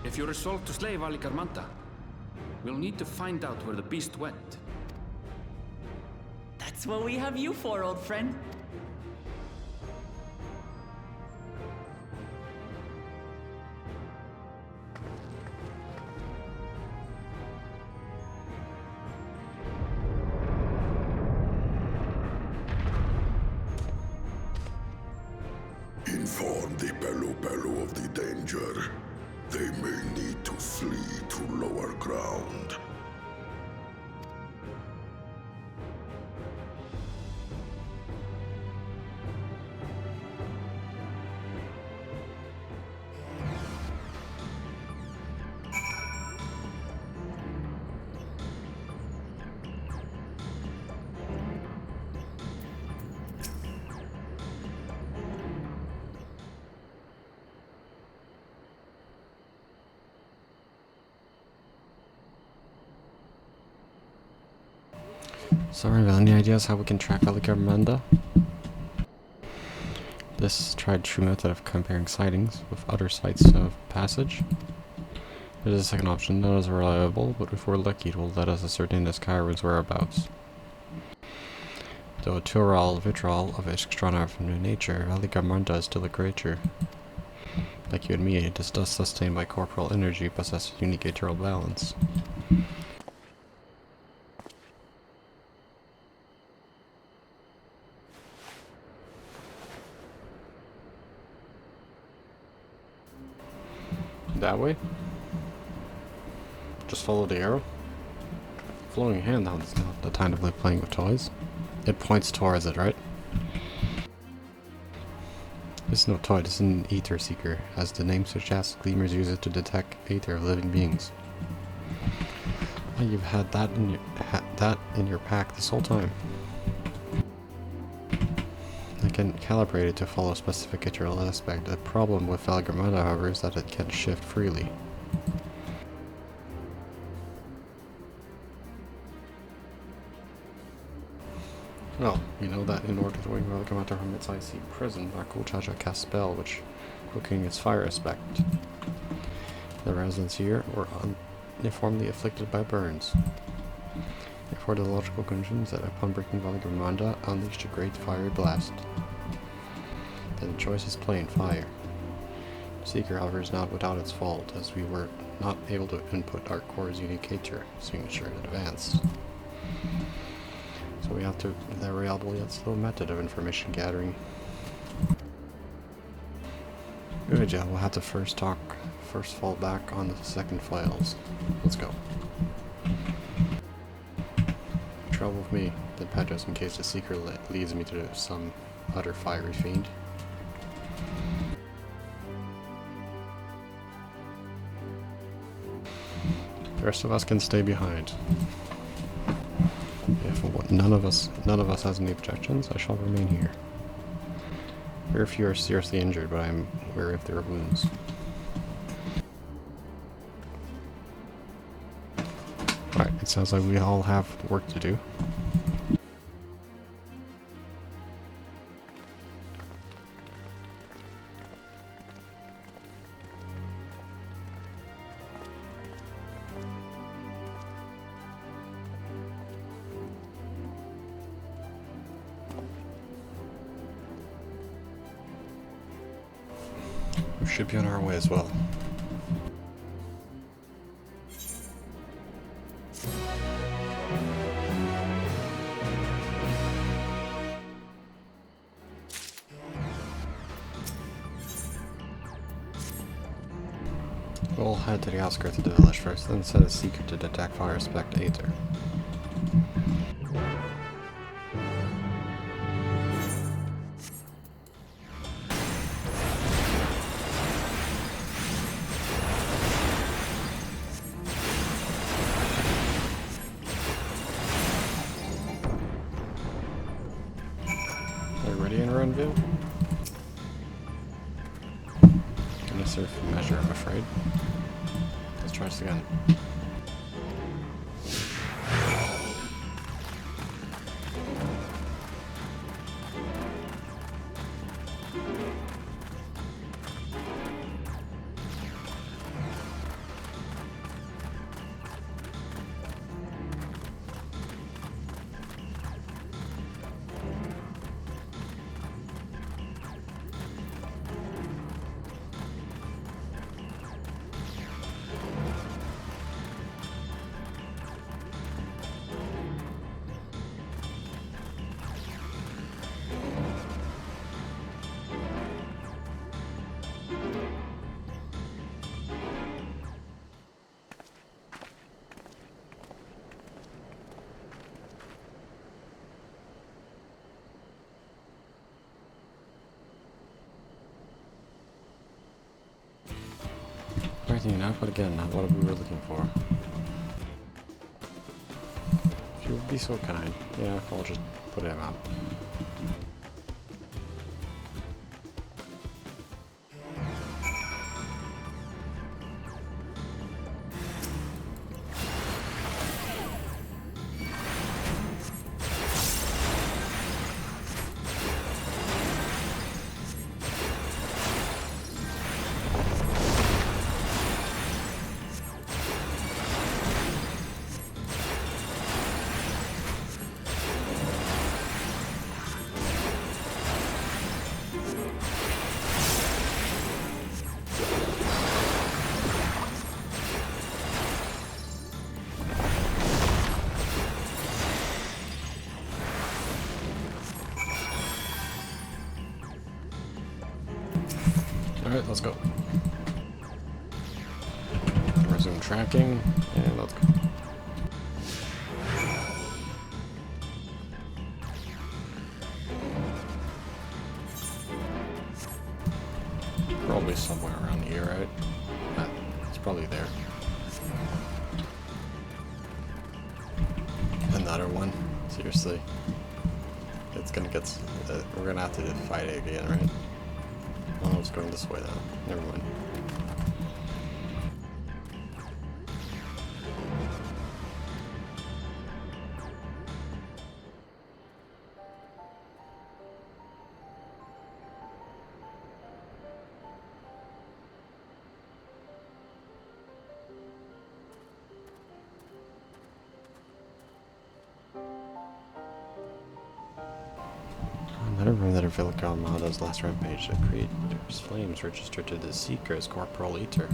If you're resolved to slay Vali Yarmanda, we'll need to find out where the beast went. That's what we have you for, old friend. Inform the Pelu of the danger. They may need to flee to lower ground. So, any ideas how we can track Vali Yarmanda? This tried true method of comparing sightings with other sites of passage. There's a second option, not as reliable, but if we're lucky it will let us ascertain the Skyrune's whereabouts. Though a Tural Vitral of extraordinary nature, Vali Yarmanda is still a creature. Like you and me, it is thus sustained by corporal energy, possesses unique aeternal balance. That way? Just follow the arrow? Flowing hand now is not the time to be playing with toys. It points towards it, right? This is no toy, this is an Aether Seeker. As the name suggests, Gleamers use it to detect Aether of living beings. Well, you've had that in your pack this whole time. I can calibrate it to follow a specific ethereal aspect. The problem with Valgramata, however, is that it can shift freely. Well, we know that in order to wing Valgramata from its icy prison, Bakul Chacha casts a spell which cooking its fire aspect. The residents here were uniformly afflicted by burns. Therefore, the logical conclusion is that upon breaking Valgramata, unleashed a great fiery blast. Then the choice is plain: fire. Seeker, however, is not without its fault, as we were not able to input our core's unique Aether signature in advance. So we have to the reliable yet slow method of information gathering. Good, yeah, we'll have to first fall back on the second files. Let's go. Trouble with me, then pet just in case the Seeker leads me to some other fiery fiend. The rest of us can stay behind. If none of us has any objections, I shall remain here. Very few are seriously injured, but I am wary of their wounds. Alright, it sounds like we all have work to do. We should be on our way as well. We'll head to the outskirts of the village first, then set a Seeker to detect fire aspect Aether. Are you ready in Renville? Unnecessary measure, I'm afraid. Let's try this again. Everything enough, but again, not what we were looking for. If you would be so kind, yeah, I'll just put him out. Alright, let's go. Resume tracking, and let's go. be alright. It's probably there. Another one? Seriously? It's gonna get... we're gonna have to fight it again, right? Oh, it's going this way now. Never mind. Another room that Villa Armando's last rampage. The creator's flames registered to the Seeker's corporal Aether.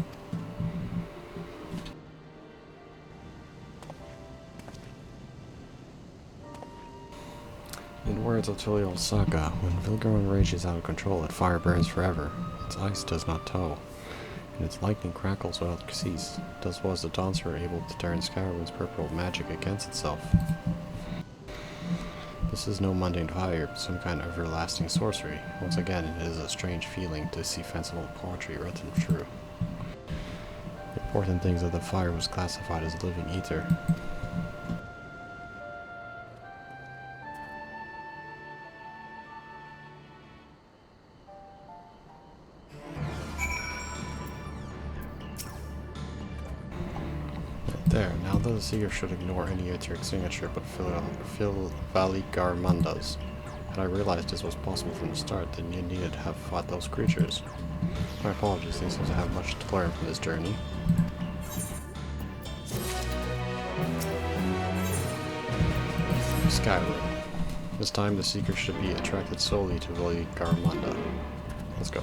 In words of Tuliol's saga, when Vilgarman rages out of control, its fire burns forever. Its ice does not tow, and its lightning crackles without cease. Thus was the dancer able to turn Skyrim's purple magic against itself. This is no mundane fire, but some kind of everlasting sorcery. Once again, it is a strange feeling to see fanciful poetry written true. The important thing is that the fire was classified as living ether. There, now the Seeker should ignore any Aetheric signature but fill Valigarmanda's. Had I realized this was possible from the start, then you needed to have fought those creatures. My apologies, they seem to have much to learn from this journey. Skyward. This time the Seeker should be attracted solely to Valigarmanda. Let's go.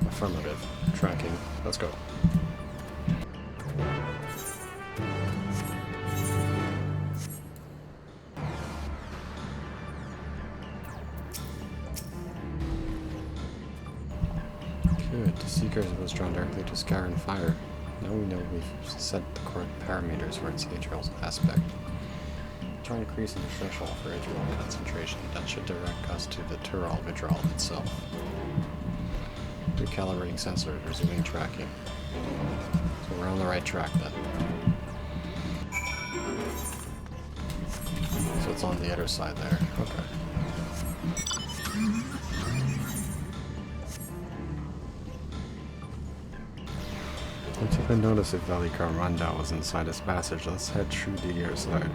Affirmative. Tracking. Let's go. Good. The Seeker was drawn directly to Skyrim fire. Now we know we've set the correct parameters for its atrial aspect. Try increasing the threshold for atrial concentration. That should direct us to the Tural Vidral itself. Recalibrating sensors, resuming tracking. So we're on the right track then. So it's on the other side there. Okay. I took a notice if Valigarmanda was inside this passage. Let's head through the other side.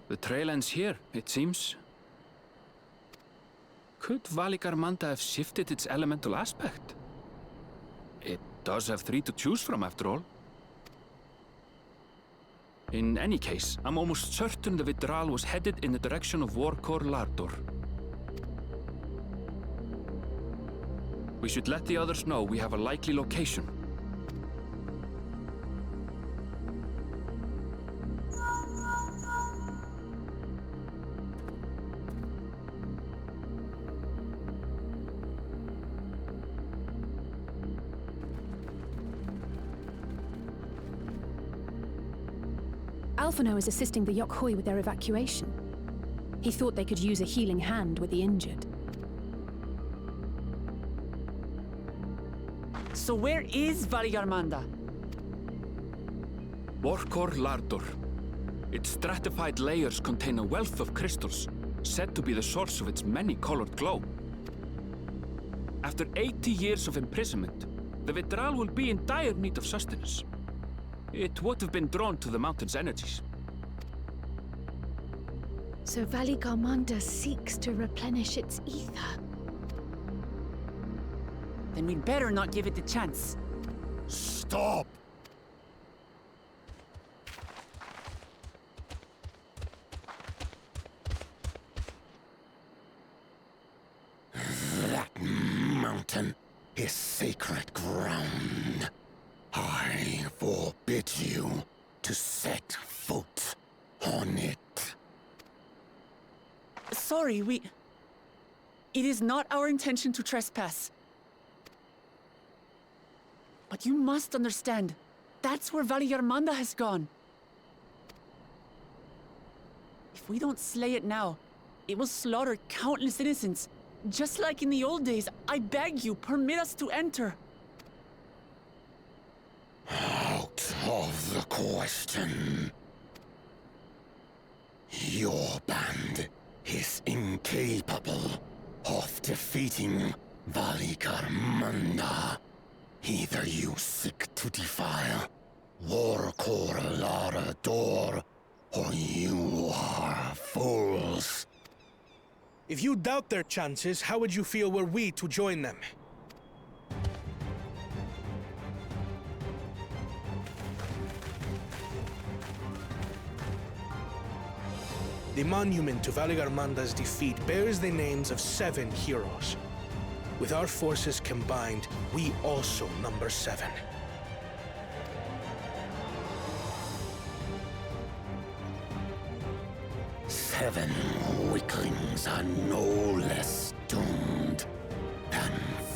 The trail ends here, it seems. Could Valigarmanda have shifted its elemental aspect? It does have 3 to choose from, after all. In any case, I'm almost certain the Vidral was headed in the direction of Warkor Lardor. We should let the others know we have a likely location. Alphino is assisting the Yokhui with their evacuation. He thought they could use a healing hand with the injured. So where is Valigarmanda? Warkor Lardor. Its stratified layers contain a wealth of crystals, said to be the source of its many-colored glow. After 80 years of imprisonment, the Vidral will be in dire need of sustenance. It would have been drawn to the mountain's energies. So Valigarmanda seeks to replenish its ether. Then we'd better not give it the chance. Stop! That sorry, It is not our intention to trespass. But you must understand, that's where Valigarmanda has gone. If we don't slay it now, it will slaughter countless innocents. Just like in the old days, I beg you, permit us to enter. Out of the question. Your band is incapable of defeating Valigarmanda. Either you seek to defile Warcore Lara Door, or you are fools. If you doubt their chances, how would you feel were we to join them? The monument to Valigarmanda's defeat bears the names of 7 heroes. With our forces combined, we also number 7. Seven weaklings are no less doomed than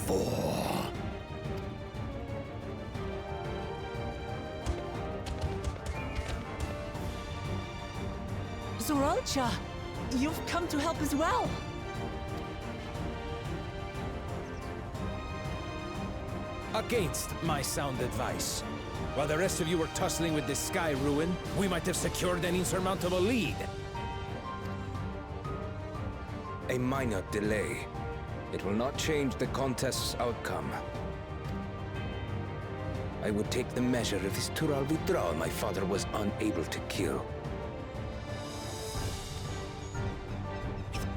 4. Zoralcha, you've come to help as well. Against my sound advice. While the rest of you were tussling with this sky ruin, we might have secured an insurmountable lead. A minor delay. It will not change the contest's outcome. I would take the measure of this Tural Vidral my father was unable to kill.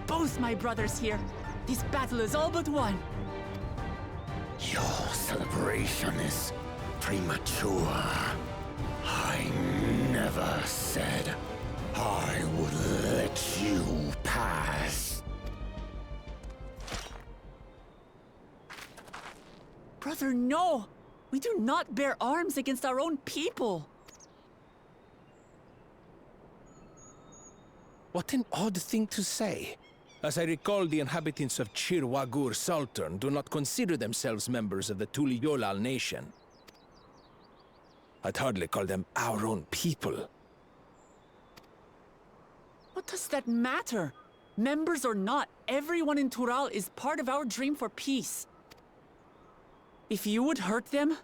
Both my brothers here. This battle is all but won. Your celebration is premature. I never said I would let you pass. Brother, no! We do not bear arms against our own people! What an odd thing to say. As I recall, the inhabitants of Chirwagur Sultan do not consider themselves members of the Tuliyolal nation. I'd hardly call them our own people. What does that matter? Members or not, everyone in Tural is part of our dream for peace. If you would hurt them,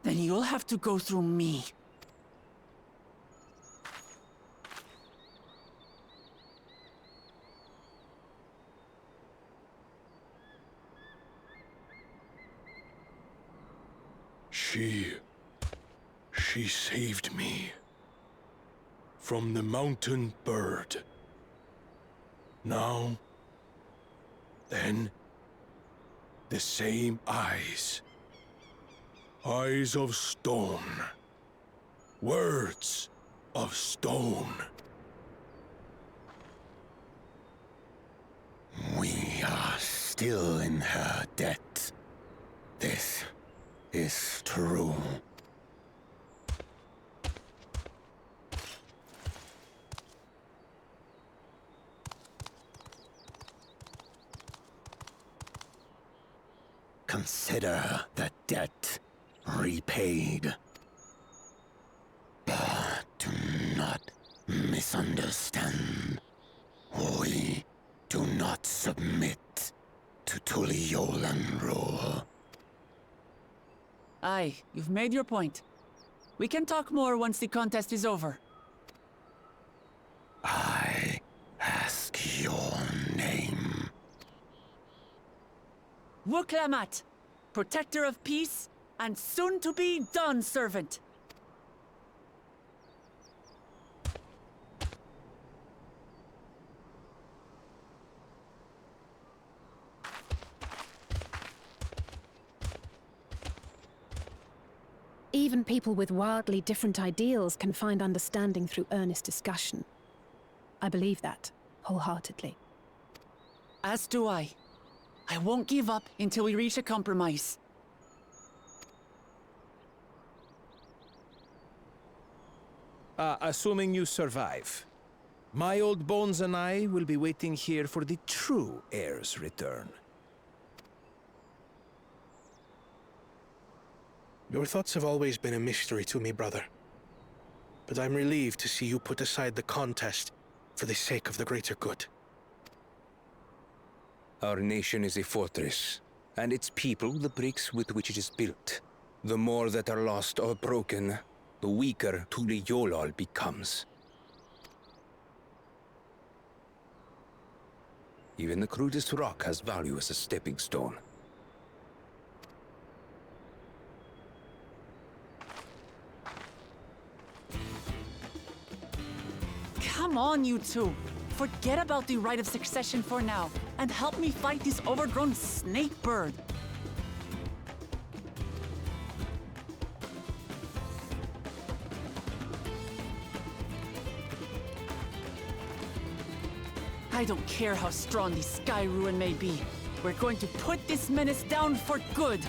then you'll have to go through me. She saved me from the mountain bird. Now, then, the same eyes. Eyes of stone. Words of stone. We are still in her debt. This is true. Consider the debt repaid. But do not misunderstand. We do not submit to Tuliolan rule. Aye, you've made your point. We can talk more once the contest is over. I ask your name. Wuklamat, protector of peace, and soon-to-be Dawn servant. Even people with wildly different ideals can find understanding through earnest discussion. I believe that, wholeheartedly. As do I. I won't give up until we reach a compromise. Assuming you survive. My old bones and I will be waiting here for the true heir's return. Your thoughts have always been a mystery to me, brother. But I'm relieved to see you put aside the contest for the sake of the greater good. Our nation is a fortress, and its people the bricks with which it is built. The more that are lost or broken, the weaker Tuli Yolal becomes. Even the crudest rock has value as a stepping stone. Come on, you two. Forget about the right of succession for now, and help me fight this overgrown snake bird. I don't care how strong the Sky Ruin may be. We're going to put this menace down for good.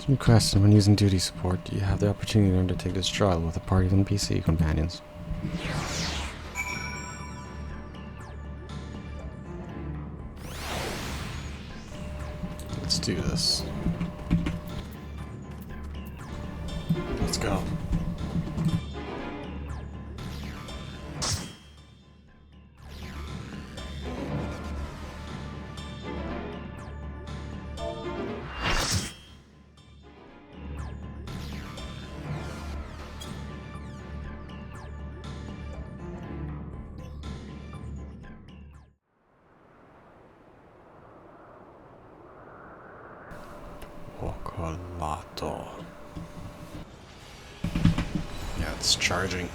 Some quests, when using duty support, you have the opportunity to undertake this trial with a party of NPC companions. Let's do this. Let's go. Ocolato. Yeah, it's charging.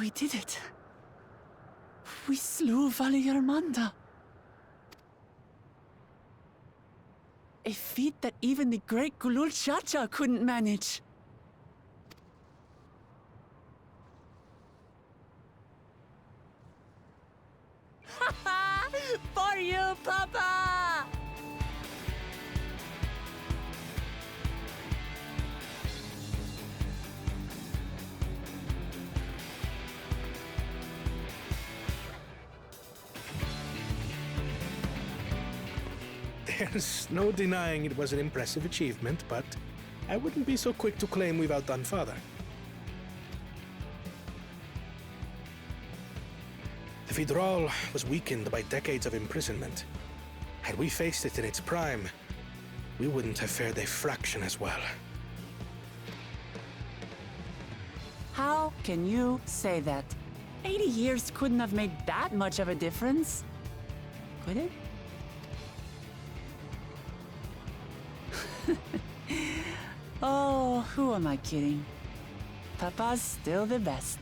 We did it. We slew Vali Armanda. A feat that even the great Gulul Chacha couldn't manage. For you, Papa! There's no denying it was an impressive achievement, but I wouldn't be so quick to claim we've outdone Father. The Vidral was weakened by decades of imprisonment. Had we faced it in its prime, we wouldn't have fared a fraction as well. How can you say that? 80 years couldn't have made that much of a difference. Could it? Oh, who am I kidding? Papa's still the best.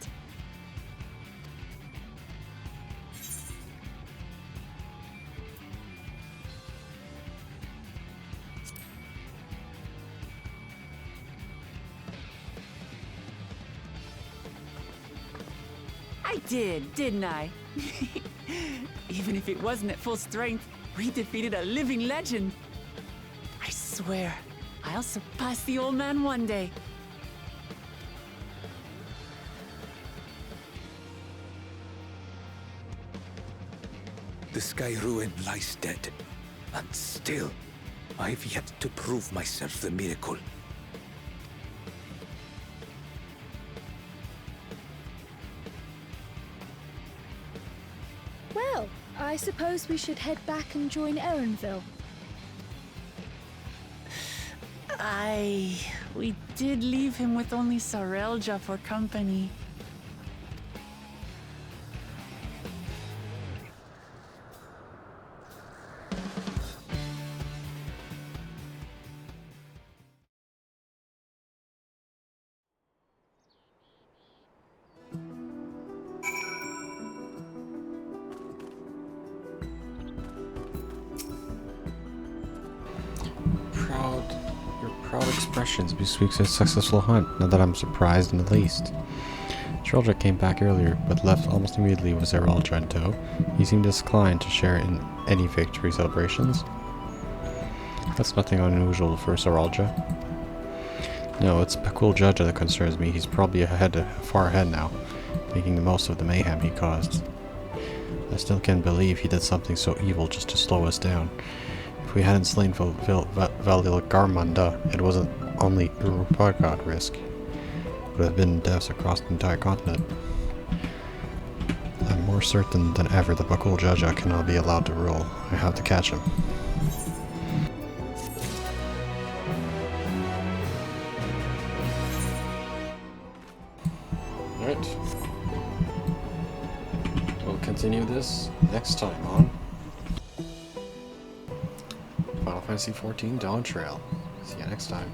I did, didn't I? Even if it wasn't at full strength, we defeated a living legend. I swear, I'll surpass the old man one day. The Sky Ruin lies dead, and still, I've yet to prove myself the miracle. Well, I suppose we should head back and join Erenville. We did leave him with only Sarelja for company. Proud expressions bespeaks a successful hunt, not that I'm surprised in the least. Sarelja came back earlier, but left almost immediately with Sarelja in tow. He seemed disinclined to share in any victory celebrations. That's nothing unusual for Sarelja. No, it's Bakul Jaja that concerns me. He's probably far ahead now, making the most of the mayhem he caused. I still can't believe he did something so evil just to slow us down. If we hadn't slain Valil Garmanda, it wasn't only Urupaka at risk. It would have been deaths across the entire continent. I'm more certain than ever that Bakul Jaja cannot be allowed to rule. I have to catch him. Alright. We'll continue this next time on Final Fantasy XIV Dawn Trail. See you next time.